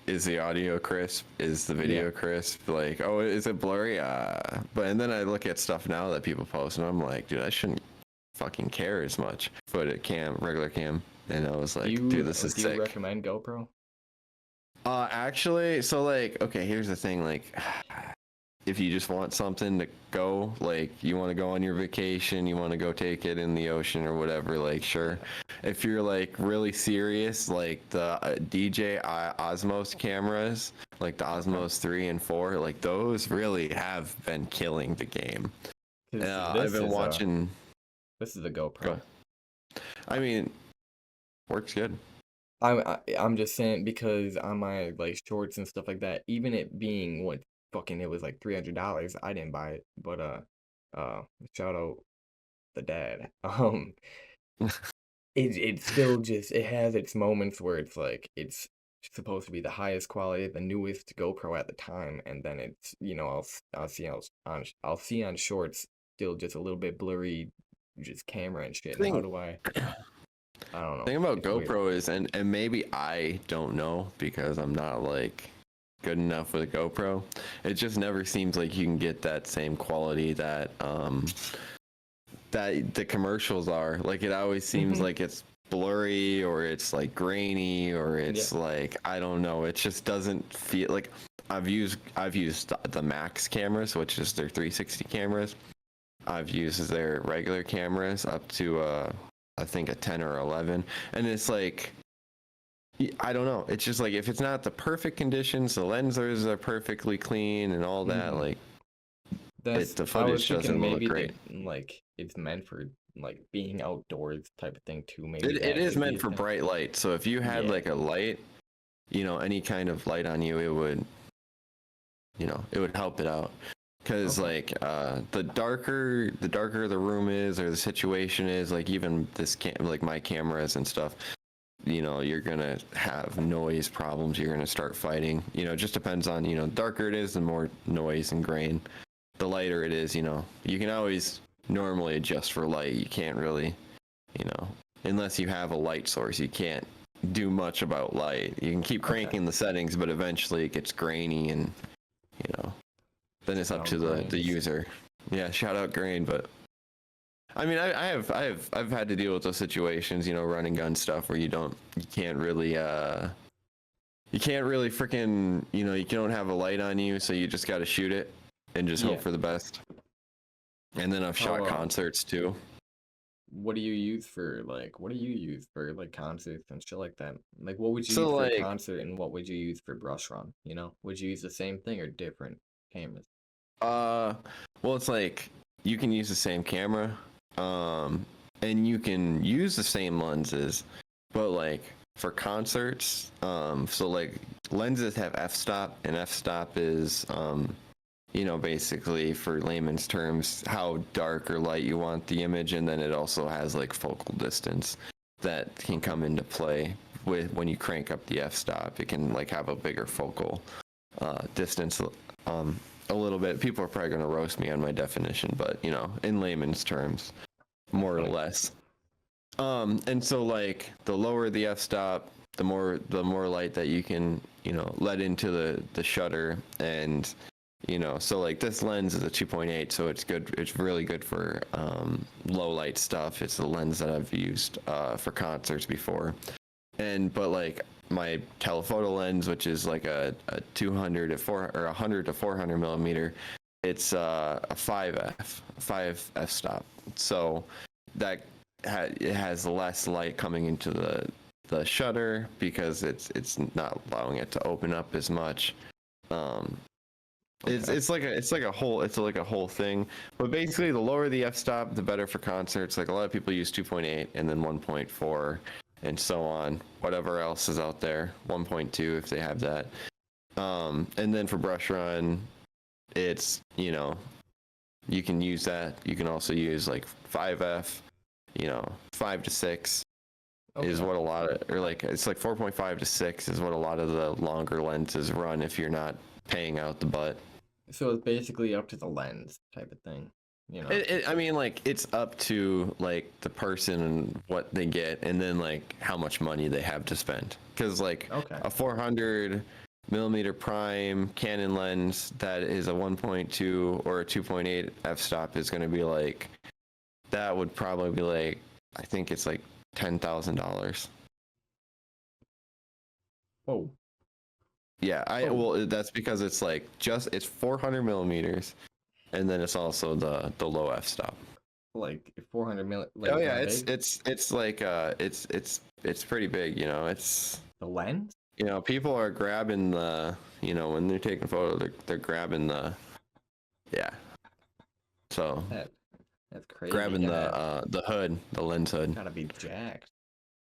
is the audio crisp? Is the video
Yeah.
crisp? Like, oh, is it blurry? But and then I look at stuff now that people post and I'm like, dude, I shouldn't fucking care as much. Put it regular cam. And I was like, dude, this is
Do you
sick.
recommend GoPro?
Actually, so like, okay, here's the thing, like if you just want something to go, like you want to go on your vacation, you want to go take it in the ocean or whatever, like sure. If you're like really serious, like the DJI Osmos cameras, like the Osmos 3 and 4, like those really have been killing the game.
'Cause
I've been watching.
This is a GoPro.
Go. I mean, works good.
I'm just saying because on my like shorts and stuff like that, even it being what fucking it was like $300, I didn't buy it. But shout out the dad. It's still just it has its moments where it's like it's supposed to be the highest quality, the newest GoPro at the time, and then it's I'll see on shorts still just a little bit blurry, just camera and shit. And how do I? I don't know.
The thing about
It's weird.
GoPro is, and maybe I don't know because I'm not like good enough with a GoPro. It just never seems like you can get that same quality that that the commercials are. Like it always seems like it's blurry or it's like grainy or it's like I don't know. It just doesn't feel like I've used the Max cameras, which is their 360 cameras. I've used their regular cameras up to I think a 10 or 11, and it's like I don't know. It's just like if it's not the perfect conditions, the lenses are perfectly clean and all that. Like the footage doesn't look great.
Like it's meant for like being outdoors type of thing too. Maybe
It is meant for bright light. So if you had like a light, you know, any kind of light on you, it would, you know, it would help it out. Because like the darker the room is or the situation is, like even like my cameras and stuff, you know, you're gonna have noise problems. You're gonna start fighting. You know, it just depends on, you know, the darker it is, the more noise and grain. The lighter it is, you know, you can always normally adjust for light. You can't really, you know, unless you have a light source, you can't do much about light. You can keep cranking the settings, but eventually it gets grainy and, you know, then it's up to the user. Yeah, shout out grain, but I mean, I've had to deal with those situations, you know, running gun stuff where you can't really freaking, you know, you don't have a light on you, so you just got to shoot it and just hope for the best. And then I've shot concerts too.
What do you use for like concerts and shit like that? Like what would you use for a concert and what would you use for brush run? You know, would you use the same thing or different cameras?
Well, it's like you can use the same camera, and you can use the same lenses, but like for concerts, so like lenses have f-stop, and f-stop is, you know, basically for layman's terms, how dark or light you want the image, and then it also has like focal distance that can come into play with when you crank up the f-stop. It can like have a bigger focal distance. A little bit. People are probably going to roast me on my definition, but you know, in layman's terms, more or less. And so like the lower the f-stop, the more light that you can, you know, let into the shutter. And you know, so like this lens is a 2.8, so it's good. It's really good for low light stuff. It's the lens that I've used for concerts before. But like my telephoto lens, which is like a 200 to 400 or 100 to 400 millimeter, it's a 5 f-stop. So that it has less light coming into the shutter because it's not allowing it to open up as much. It's like a whole thing. But basically, the lower the f-stop, the better for concerts. Like a lot of people use 2.8 and then 1.4. And so on, whatever else is out there, 1.2 if they have that. And then for brush run, it's, you know, you can use that. You can also use like 5F, you know, 5 to 6 is what a lot of, or like it's like 4.5 to 6 is what a lot of the longer lenses run if you're not paying out the butt.
So it's basically up to the lens type of thing. You know,
I mean, like it's up to like the person and what they get, and then like how much money they have to spend. Because like a 400 millimeter prime Canon lens that is a 1.2 or a 2.8 f-stop is going to be like, that would probably be like, I think it's like $10,000.
Oh.
Yeah, well, that's because it's like it's 400 millimeters. And then it's also the low f-stop.
Like 400 million. Like
oh yeah, it's like it's pretty big. You know, it's
the lens.
You know, people are grabbing the, you know, when they're taking photos, they're grabbing the, yeah. So
that's crazy.
Grabbing the hood, the lens hood.
Gotta be jacked.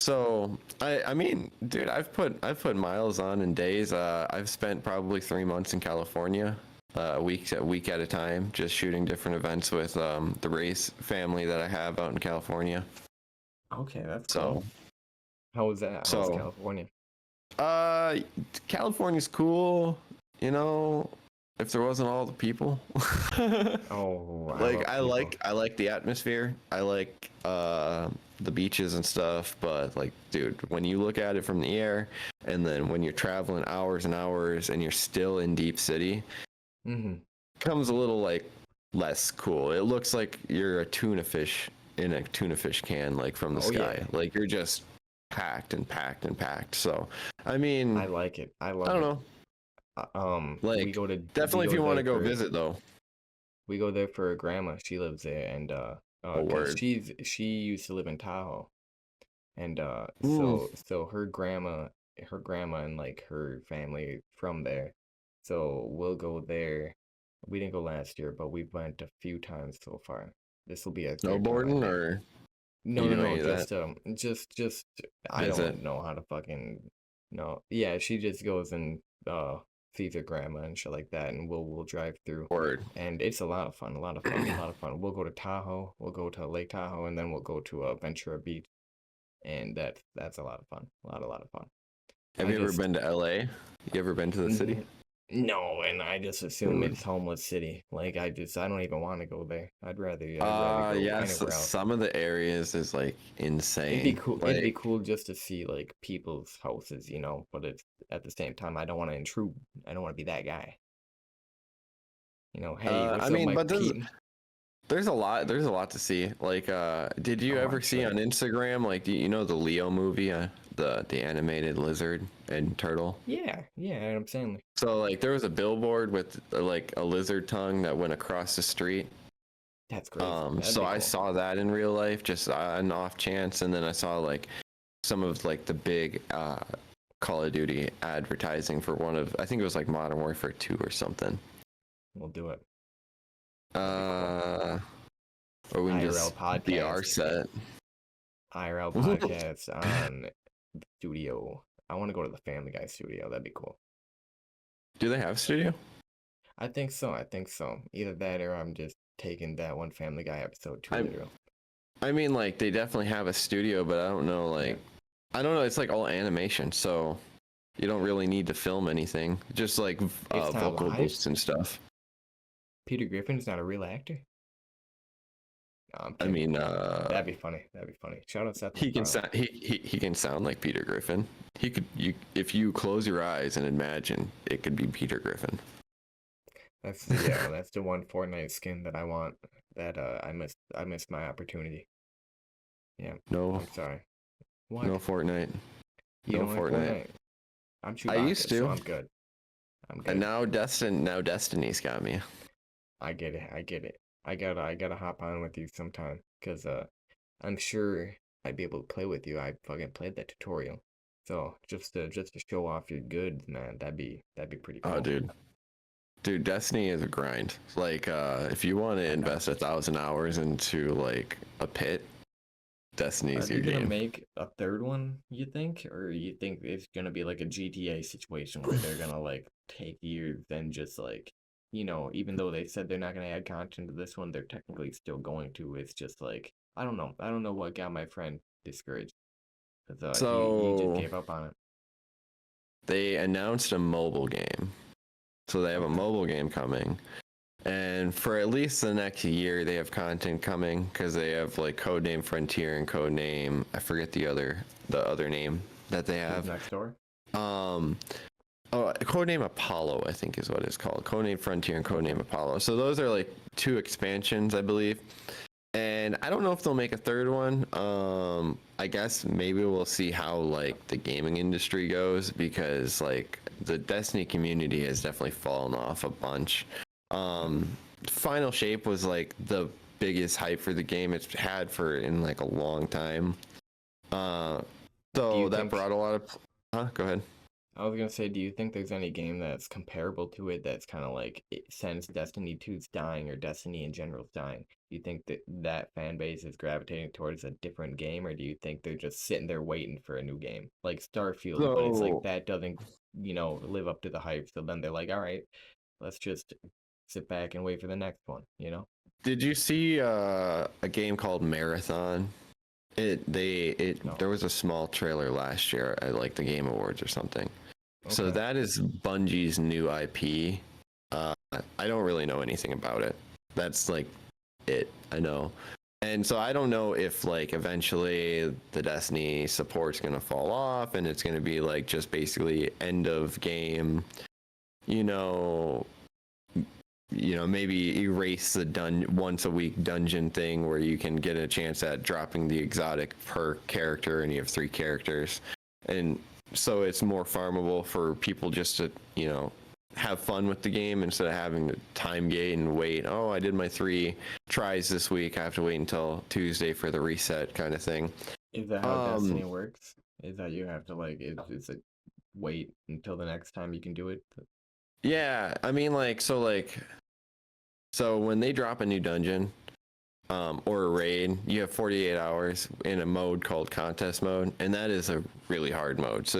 So I mean, dude, I've put miles on in days. I've spent probably 3 months in California. A week at a time, just shooting different events with the race family that I have out in California.
Okay, that's cool. How was that? How's California?
California's cool, you know, if there wasn't all the people.
Oh,
I like the atmosphere. I like the beaches and stuff, but like, dude, when you look at it from the air, and then when you're traveling hours and hours and you're still in deep city, comes a little like less cool. It looks like you're a tuna fish in a tuna fish can, like from the sky.
Yeah.
Like you're just packed and packed and packed. So, I mean,
I like it. I love
I don't
it.
know. Like,
we go to
definitely if you want to go visit though.
We go there for her grandma. She lives there, and
Oh,
'cause
word.
she used to live in Tahoe, and
Mm.
so her grandma and like her family from there. So we'll go there. We didn't go last year, but we went a few times so far. This will be a third time, I
Snowboarding,
think.
or
No,
you
no,
do
no.
any of that?
Just I
Visit.
don't know how to fucking no. Yeah, she just goes and sees her grandma and shit like that, and we'll drive through,
Word.
and it's a lot of fun, a lot of fun, a lot of fun. We'll go to Tahoe, we'll go to Lake Tahoe, and then we'll go to Ventura Beach, and that's a lot of fun, a lot of fun.
Have
I
you ever
just
been to LA? You ever been to the city?
no, and I just assume
Dude.
it's homeless city. Like I don't even want to go there. I'd rather go
Yes,
anywhere else.
some of the areas is like
It'd be
insane.
cool. It'd be
Like,
cool just to see like people's houses, you know. But it's at the same time, I don't want to intrude. I don't want to be that guy. You know, hey,
I
what's up,
mean,
Mike
but
Pete?
there's a lot to see. Like, did you
Oh,
ever
I'm
see on
sure.
Instagram, like, do you know the Leo movie, the animated lizard and turtle?
Yeah, yeah. I'm saying, like,
So like, there was a billboard with like a lizard tongue that went across the street.
that's crazy. That'd
So
be
I
cool.
saw that in real life, just an off chance, and then I saw like some of like the big Call of Duty advertising for one of, I think it was like Modern Warfare 2 or something.
We'll do it. That'd be cool.
Or we can
IRL
just VR
podcast.
set.
IRL podcast on the studio. I want to go to the Family Guy studio. That'd be cool.
Do they have a studio?
I think so. I think so. Either that or I'm just taking that one Family Guy episode too
I
literal.
I mean, like they definitely have a studio, but I don't know, like I don't know. It's like all animation, so you don't really need to film anything. Just like
It's not
vocal
live.
boosts and stuff.
Peter Griffin's not a real actor. No, I'm
I
kidding.
mean,
That'd be funny. That'd be funny. Shout out Seth
he can
MacFarlane.
sound he can sound like Peter Griffin. He could you if you close your eyes and imagine it could be Peter Griffin.
That's that's the one Fortnite skin that I want. That I missed my opportunity. Yeah,
No,
I'm sorry. What?
no Fortnite.
You
No
don't like
Fortnite.
Fortnite? I'm
I used
Chewbacca,
to.
so I'm good. I'm good.
And now Destiny's got me.
I get it. I get it. I gotta hop on with you sometime, cause I'm sure I'd be able to play with you. I fucking played that tutorial. So just to show off your goods, man, that'd be pretty cool.
Oh, dude, Destiny is a grind. Like, if you want to invest 1,000 hours into like a pit,
Are
Destiny's
they
your
gonna
game.
make a third one, you think? Or you think it's gonna be like a GTA situation where they're gonna like take years and just like, you know, even though they said they're not gonna add content to this one, they're technically still going to. It's just like I don't know. I don't know what got my friend discouraged. Cause he just
So
gave up on it.
they announced a mobile game. So they have a
Okay.
mobile game coming. And for at least the next year, they have content coming because they have like Codename Frontier and Codename, I forget the other name that they
Who's
have.
next door?
Oh, Codename Apollo, I think is what it's called. Codename Frontier and Codename Apollo. So those are like 2 expansions, I believe. And I don't know if they'll make a third one. I guess maybe we'll see how like the gaming industry goes because like the Destiny community has definitely fallen off a bunch. Final Shape was like the biggest hype for the game it's had for in like a long time. So that
think-
brought a lot of. Go ahead.
I was gonna say, do you think there's any game that's comparable to it that's kind of like since Destiny 2's dying or Destiny in general's dying? Do you think that fan base is gravitating towards a different game, or do you think they're just sitting there waiting for a new game like Starfield? But it's like that doesn't, you know, live up to the hype. So then they're like, all right, let's just sit back and wait for the next one. You know?
Did you see a game called Marathon?
No.
There was a small trailer last year at like the Game Awards or something. So
Okay.
that is Bungie's new IP. I don't really know anything about it. That's like it. I know. And so I don't know if like eventually the Destiny support's gonna fall off and it's gonna be like just basically end of game, you know, maybe erase the once a week dungeon thing where you can get a chance at dropping the exotic per character and you have 3 characters. And so it's more farmable for people just to, have fun with the game instead of having to time gate and wait. Oh, I did my 3 tries this week. I have to wait until Tuesday for the reset kind of thing.
Is that how Destiny works? Is that you have to like, is it wait until the next time you can do it?
Yeah, I mean, so when they drop a new dungeon, or a raid, you have 48 hours in a mode called contest mode, and that is a really hard mode. So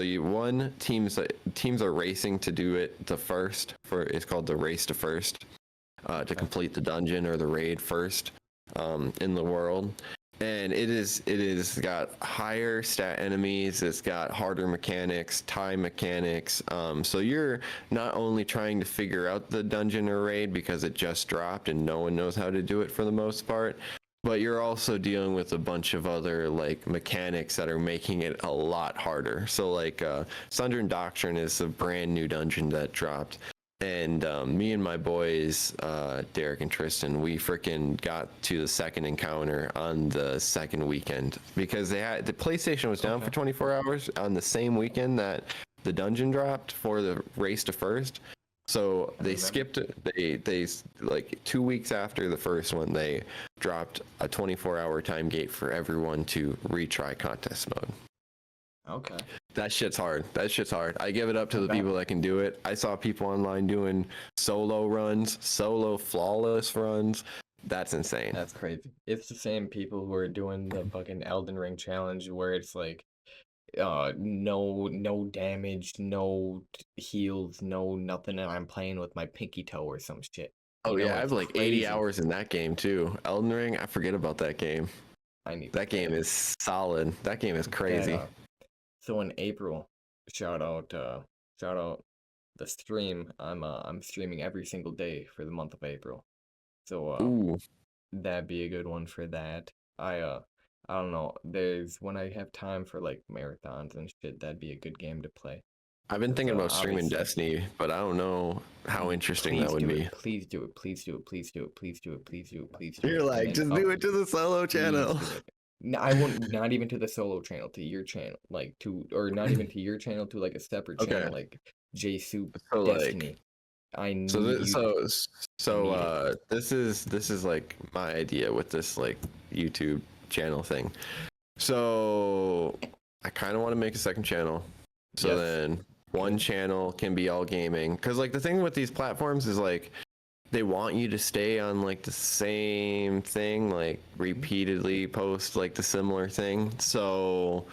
teams are racing to do it the first it's called the race to first, to complete the dungeon or the raid first, in the world. And it is got higher stat enemies, it's got harder mechanics, time mechanics. So you're not only trying to figure out the dungeon or raid because it just dropped and no one knows how to do it for the most part, but you're also dealing with a bunch of other like mechanics that are making it a lot harder. So like Sundering Doctrine is a brand new dungeon that dropped. And me and my boys, Derek and Tristan, we freaking got to the second encounter on the second weekend because the PlayStation was down for 24 hours on the same weekend that the dungeon dropped for the race to first. So they skipped it. They like 2 weeks after the first one, they dropped a 24-hour time gate for everyone to retry contest mode.
Okay.
That shit's hard. I give it up to the people that can do it. I saw people online doing solo flawless runs. That's insane.
That's crazy. It's the same people who are doing the fucking Elden Ring challenge where it's like, no damage, no heals, no nothing, and I'm playing with my pinky toe or some shit.
Oh yeah, I have like
crazy.
80 hours in that game too. Elden Ring, I forget about that game. That game is solid. That game is crazy.
So in April, shout out the stream. I'm streaming every single day for the month of April. So that'd be a good one for that. I don't know. When I have time for like marathons and shit, that'd be a good game to play.
I've been thinking about streaming Destiny, but I don't know how interesting that would be.
Please do it. Please do it. Please do it. Please do it. Please do it. Please do it.
You're like, just do it to the solo channel.
No, I won't. Not even to the solo channel. To your channel, or not even to your channel. To like a separate channel, like JSoup Destiny.
This is like my idea with this like YouTube channel thing. So I kind of want to make a second channel. So then one channel can be all gaming, because like the thing with these platforms is like they want you to stay on like the same thing, like repeatedly post like the similar thing. So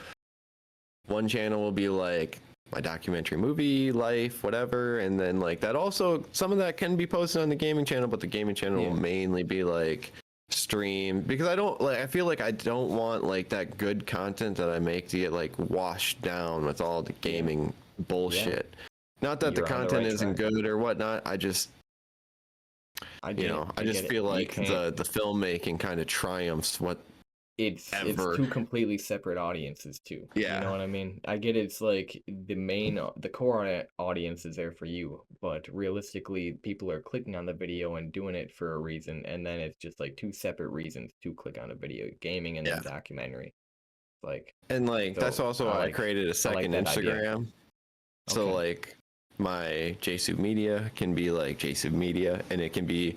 one channel will be like my documentary movie life, whatever, and then like that also, some of that can be posted on the gaming channel, but the gaming channel will mainly be like stream, because I feel like I don't want like that good content that I make to get like washed down with all the gaming bullshit. Not that the content isn't good or whatnot, I just feel like the filmmaking kind of triumphs
it's two completely separate audiences too. You know what I mean? I get it's like the core audience is there for you, but realistically people are clicking on the video and doing it for a reason, and then it's just like two separate reasons to click on a video, gaming and then documentary.
That's also why I created a second Instagram. So like my JSoupMedia can be like JSoupMedia, and it can be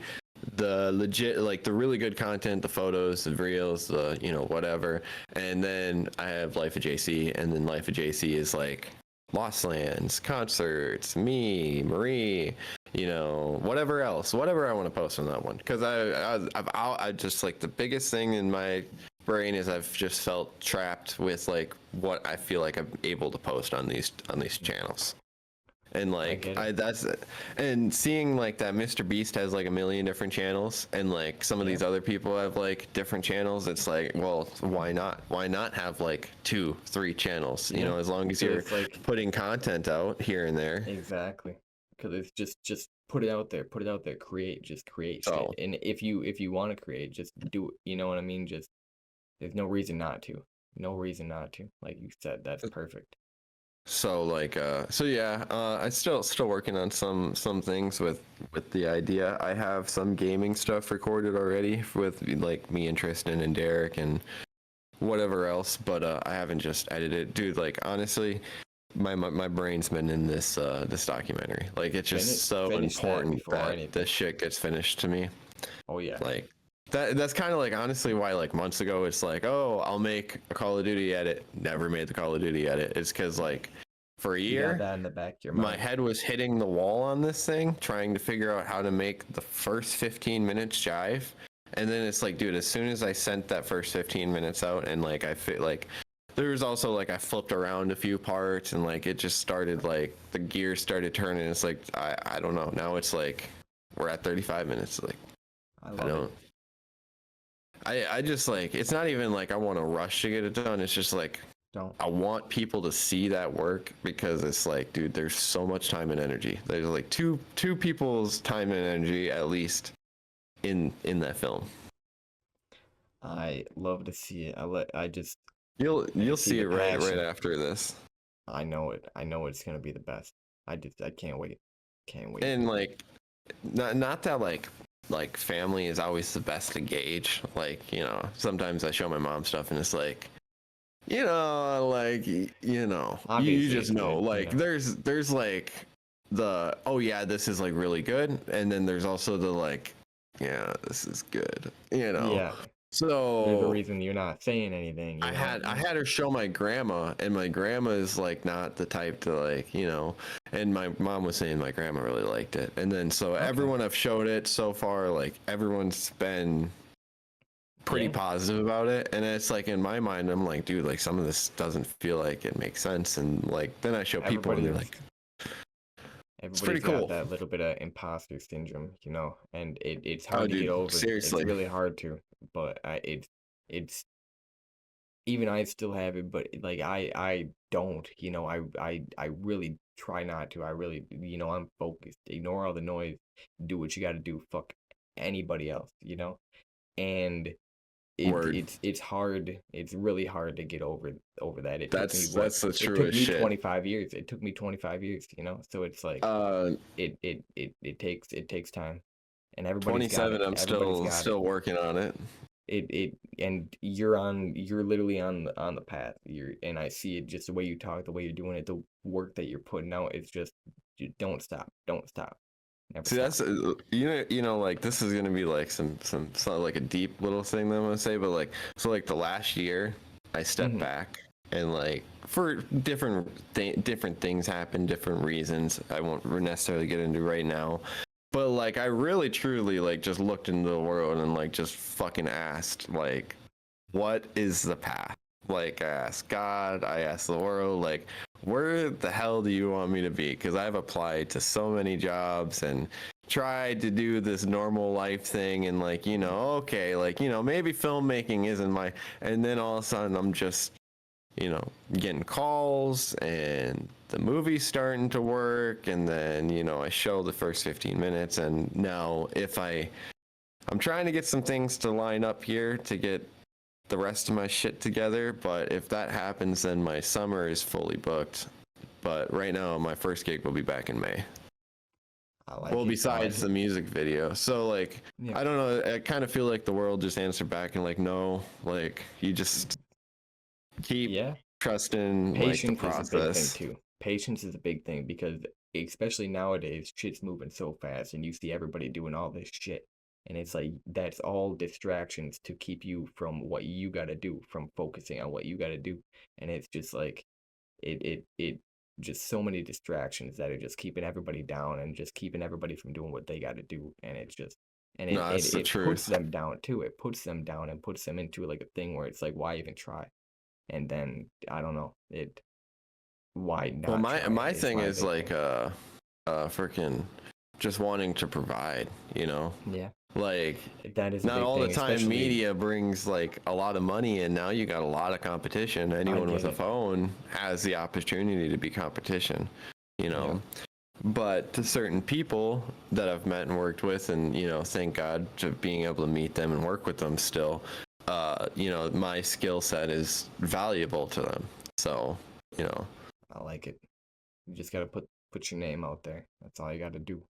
the legit, like the really good content, the photos, the reels, the whatever. And then I have Life of JC, and then Life of JC is like Lost Lands, concerts, me, Marie, whatever I want to post on that one. Because I just like the biggest thing in my brain is I've just felt trapped with like what I feel like I'm able to post on these channels. And like and seeing like that Mr. Beast has like a million different channels, and like some of these other people have like different channels, it's like, well, why not have like 2-3 channels, as long as you're like putting content out here and there.
Exactly, because it's just put it out there, create, just create shit.
So
And if you want to create, just do it. You know what I mean? Just there's no reason not to. No reason not to. Like you said, that's perfect.
So like so yeah, I still working on some things with the idea. I have some gaming stuff recorded already with like me and Tristan and Derek and whatever else, but I haven't just edited. Dude, like honestly, my brain's been in this this documentary. Like it's just so
Finish that
important
before
that
anything.
this shit gets finished to me.
Oh yeah.
Like that's kind of like honestly why like months ago it's like, oh, I'll make a Call of Duty edit. Never made the Call of Duty edit. It's because like for a
You
year
got that in the back of your
my
mind.
head was hitting the wall on this thing, trying to figure out how to make the first 15 minutes jive. And then it's like, dude, as soon as I sent that first 15 minutes out and like I fit like there was also like I flipped around a few parts and like it just started like the gears started turning. It's like I don't know. Now it's like we're at 35 minutes. Like
I love it.
I just like it's not even like I want to rush to get it done. It's just like
Don't.
I want people to see that work because it's like, dude, there's so much time and energy. There's like two people's time and energy at least in that film.
I love to see it. I just
You'll
see
see
the
it right
passion.
after this.
I know it. I know it's gonna be the best. I can't wait. Can't wait.
And like not that like family is always the best to gauge. Like, you know, sometimes I show my mom stuff and it's like, you know, like you know,
Obviously,
you just
it's
know
good,
like
you know.
there's like the oh yeah, this is like really good, and then there's also the like yeah, this is good, you know.
Yeah. There's a
So
reason you're not saying anything. You
I
know?
had her show my grandma, and my grandma is like not the type to like, you know, and my mom was saying my grandma really liked it, and then so everyone I've showed it so far, like everyone's been pretty
Yeah.
positive about it, and it's like in my mind I'm like, dude, like some of this doesn't feel like it makes sense, and like then I show people and they're like, it's pretty
Everybody's
cool.
got that little bit of imposter syndrome, you know, and it's hard to
dude,
get over.
seriously.
It's really hard to, but it's even I still have it, but like I don't, you know, I really try not to. I really, you know, I'm focused. Ignore all the noise. Do what you got to do. Fuck anybody else, you know, and
Word.
it's hard. It's really hard to get over that. It took me
That's the
it took
truest
me
shit.
25 years. It took me 25 years, you know. So it's like it takes time, and everybody's got
27.
it.
I'm
Everybody's got
still working on it.
it and you're literally on the path. And I see it just the way you talk, the way you're doing it, the work that you're putting out. It's just you don't stop. Never
See,
stop.
that's you know, like this is gonna be like some like a deep little thing that I'm gonna say, but like so like the last year I stepped back and like for different things happen, different reasons I won't necessarily get into right now, but like I really truly like just looked into the world and like just fucking asked like, what is the path? Like I asked God, I asked the world, like where the hell do you want me to be? Because I've applied to so many jobs and tried to do this normal life thing and like, you know, okay, like, you know, maybe filmmaking isn't my, and then all of a sudden I'm just, you know, getting calls and the movie's starting to work, and then, you know, I show the first 15 minutes, and now I'm trying to get some things to line up here to get the rest of my shit together, but if that happens then my summer is fully booked. But right now my first gig will be back in May. Well, besides the music video. So like I don't know, I kind of feel like the world just answered back and like, no, like you just keep trusting
Patience
like the
is a big thing
process.
too. Patience is a big thing because especially nowadays, shit's moving so fast and you see everybody doing all this shit. And it's like that's all distractions to keep you from what you gotta do, from focusing on what you gotta do. And it's just like it just so many distractions that are just keeping everybody down and just keeping everybody from doing what they gotta do. And it's just and
No, that's the
it
truth.
puts them down too. It puts them down and puts them into like a thing where it's like, why even try? And then I don't know, why not?
Well, my thing is like freaking just wanting to provide, you know?
Yeah.
Like
that is
not all the time media brings like a lot of money, and now you got a lot of competition. Anyone with a phone has the opportunity to be competition, you know? But to certain people that I've met and worked with, and thank God to being able to meet them and work with them still, my skill set is valuable to them. So,
I like it. You just gotta put your name out there. That's all you gotta do.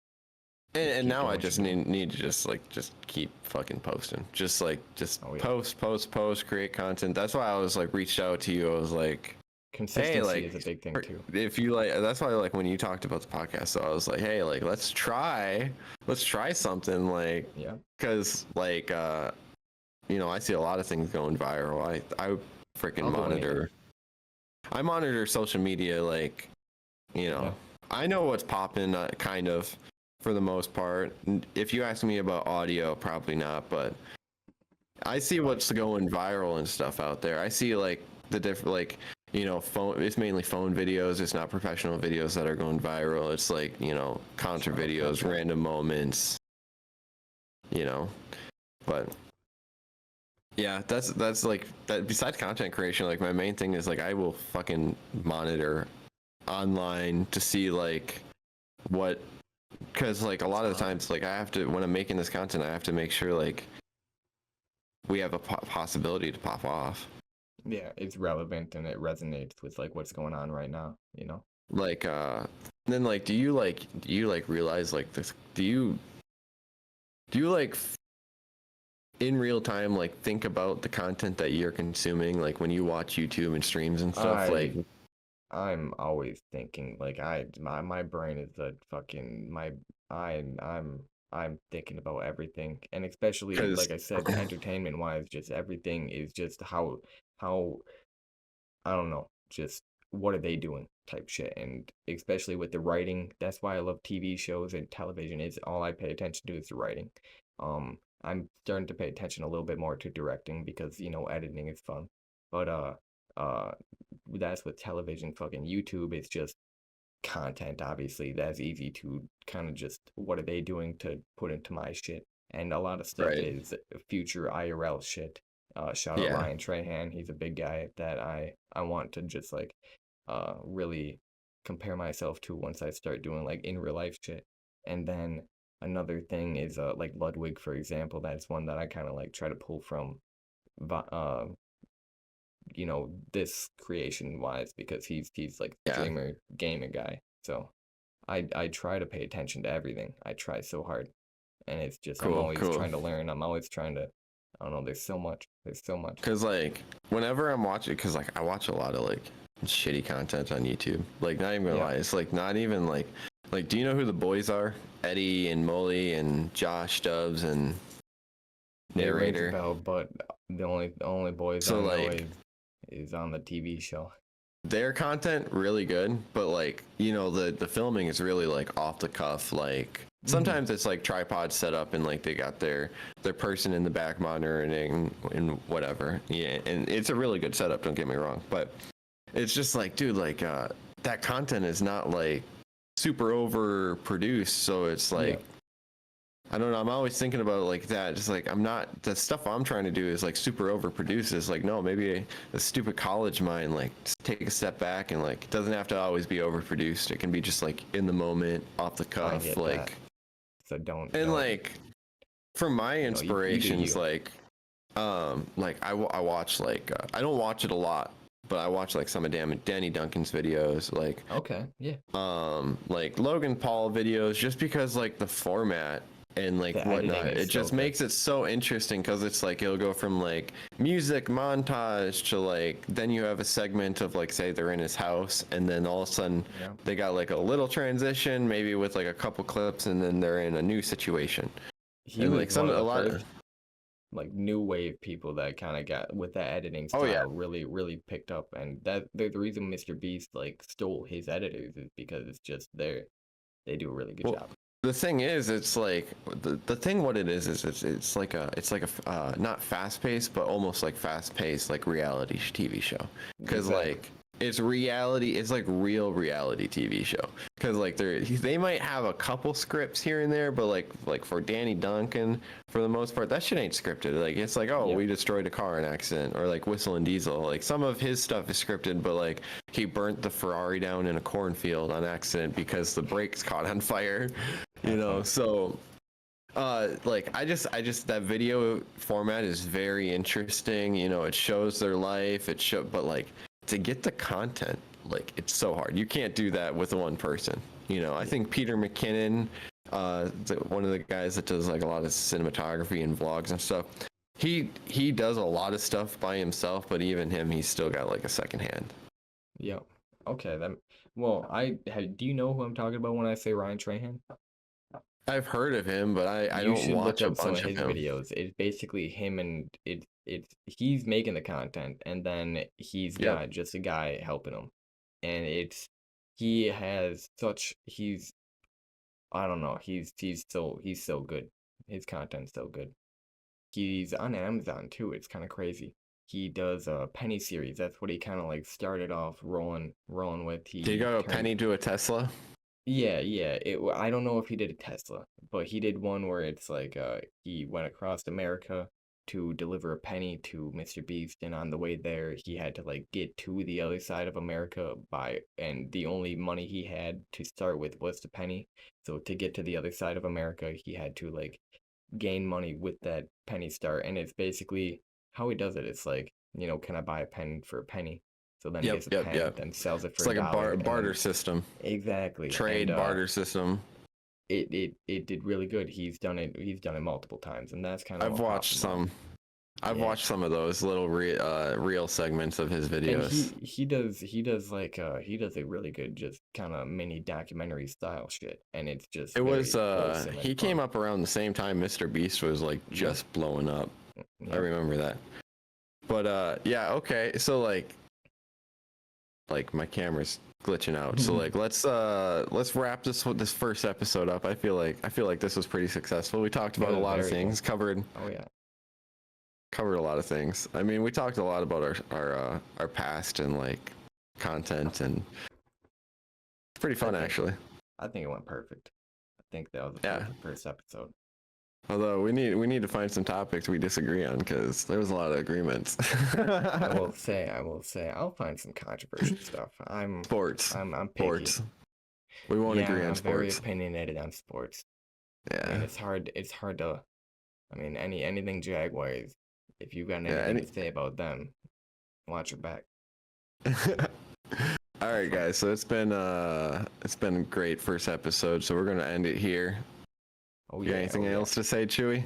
and
keep
now
doing
I
what
just
you're
need to just keep fucking posting. Just
Oh, yeah.
post, create content. That's why I was like reached out to you. I was like,
Consistency
like,
is a big thing too.
if you like, that's why like when you talked about the podcast, so I was like, hey, like let's try something, like,
Yeah.
because like I see a lot of things going viral. I freaking
I'll go
monitor. I monitor social media, like,
Yeah.
I know what's popping, kind of, for the most part. If you ask me about audio, probably not, but I see what's going viral and stuff out there. I see like the different, like, phone. It's mainly phone videos. It's not professional videos that are going viral. It's like, concert videos, random moments, but yeah, that's like that. Besides content creation, like my main thing is like I will fucking monitor online to see like what, because like a lot of the times, like I have to, when I'm making this content, I have to make sure like we have a possibility to pop off.
Yeah, it's relevant and it resonates with like what's going on right now,
Like then like do you realize like this, do you like in real time like think about the content that you're consuming, like when you watch YouTube and streams and stuff? Like
I'm always thinking, like, my brain is a fucking I'm thinking about everything, and especially
because
like I said, entertainment wise, just everything is just how I don't know, just what are they doing type shit, and especially with the writing, that's why I love TV shows and television. Is all I pay attention to is the writing. I'm starting to pay attention a little bit more to directing because editing is fun, but uh that's with television. Fucking YouTube, it's just content. Obviously, that's easy to kind of just what are they doing to put into my shit, and a lot of stuff
right,
is future IRL shit. Shout out
yeah,
Ryan Trahan. He's a big guy that I want to just like really compare myself to once I start doing like in real life shit. And then another thing is like Ludwig, for example. That's one that I kind of like try to pull from uh this creation wise because he's like
yeah,
streamer gaming guy. So I try to pay attention to everything. I try so hard, and it's just I'm always
cool.
trying to learn. I'm always trying to, I don't know, there's so much.
Because like whenever I'm watching, because like I watch a lot of like shitty content on YouTube. Like not even gonna lie, it's like not even like do you know who the boys are? Eddie and Molly and Josh Stubbs and
It rings a
narrator.
bell, but the only boys
So
I know
like
is on the TV show.
their content really good, but like the filming is really like off the cuff. Like sometimes it's like tripod set up and like they got their person in the back monitoring and whatever. Yeah, and it's a really good setup, don't get me wrong, but it's just like, dude, like that content is not like super overproduced, so it's like I don't know. I'm always thinking about it like that. Just like I'm not, the stuff I'm trying to do is like super overproduced. It's like, no, maybe a stupid college mind, like just take a step back and like it doesn't have to always be overproduced. It can be just like in the moment, off the cuff, like
that. So don't
like for my
you do
inspirations,
you.
like I watch like I don't watch it a lot, but I watch like some of Danny Duncan's videos, like
Okay, yeah.
like Logan Paul videos, just because like the format and like
The
whatnot,
editing is
it just
so
makes it so interesting because it's like it'll go from like music montage to like then you have a segment of like say they're in his house and then all of a sudden they got like a little transition maybe with like a couple clips and then they're in a new situation.
He
And
was
like some
one of
a
the
lot
first like new wave people that kind of got with that editing
oh yeah,
style really picked up, and that the reason Mr. Beast like stole his editors is because it's just they do a really good job.
the thing is, it's like the thing. What it is it's like a not fast paced, but almost like fast paced like reality TV show. Because
Exactly.
like it's reality. It's like real reality TV show. Because like they might have a couple scripts here and there, but like for Danny Duncan, for the most part, that shit ain't scripted. Like it's like, oh,
Yeah.
we destroyed a car in accident, or like Whistling Diesel. Like some of his stuff is scripted, but like he burnt the Ferrari down in a cornfield on accident because the brakes caught on fire. You know, so like I just that video format is very interesting. You know, it shows their life. But like to get the content, like it's so hard. You can't do that with one person. You know, I think Peter McKinnon, one of the guys that does like a lot of cinematography and vlogs and stuff, he does a lot of stuff by himself, but even him, he's still got like a second hand.
Yeah. Okay. Then. Well, do you know who I'm talking about when I say Ryan Trahan?
I've heard of him, but I
You
don't
should
watch
look
a
up some
bunch
of
of
his
him.
videos. It's basically him, and he's making the content, and then he's
Yep.
got just a guy helping him, and he has such he's I don't know, he's so good. His content's so good. He's on Amazon too. It's kind of crazy. He does a penny series. That's what he kind of like started off rolling with.
Did he go a penny to a Tesla?
Yeah. I don't know if he did a Tesla, but he did one where it's like he went across America to deliver a penny to Mr. Beast, and on the way there he had to like get to the other side of America and the only money he had to start with was the penny. So to get to the other side of America, he had to like gain money with that penny start, and it's basically how he does it. It's like, can I buy a pen for a penny? So then he gets a pen, then sells it for
It's like
$1,
a barter system.
Exactly.
Trade barter system.
It did really good. He's done it multiple times, and that's kind of
I've watched some. I've watched some of those little real segments of his videos.
And he does he does a really good just kind of mini documentary style shit, and it's just
It was
wholesome and
he came
fun.
up around the same time Mr. Beast was like just blowing up. I remember that. But yeah, okay. So like my camera's glitching out. So like let's wrap this first episode up. I feel like this was pretty successful. We talked about a lot of things, covered a lot of things. I mean, we talked a lot about our past and like content, and it's pretty fun actually.
I think it went perfect. I think that was the perfect first episode.
Although we need to find some topics we disagree on, because there was a lot of agreements.
I will say, I'll find some controversial stuff.
Sports.
I'm picky.
Sports. We won't agree on
I'm very
sports.
opinionated on sports.
Yeah.
I mean, it's hard to. I mean, anything Jaguars. If you got anything to say about them, watch your back.
All right, guys. So it's been a great first episode. So we're gonna end it here. Oh yeah. Anything else to say, Chewy?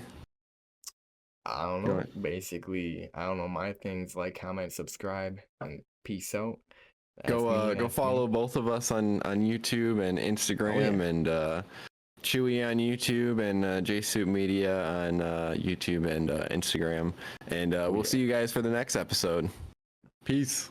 I don't know. Basically, I don't know. My things: like, comment, subscribe, and peace out.
Go follow both of us on YouTube and Instagram, and Chewy on YouTube and JSoupMedia on YouTube and Instagram. And we'll see you guys for the next episode. Peace.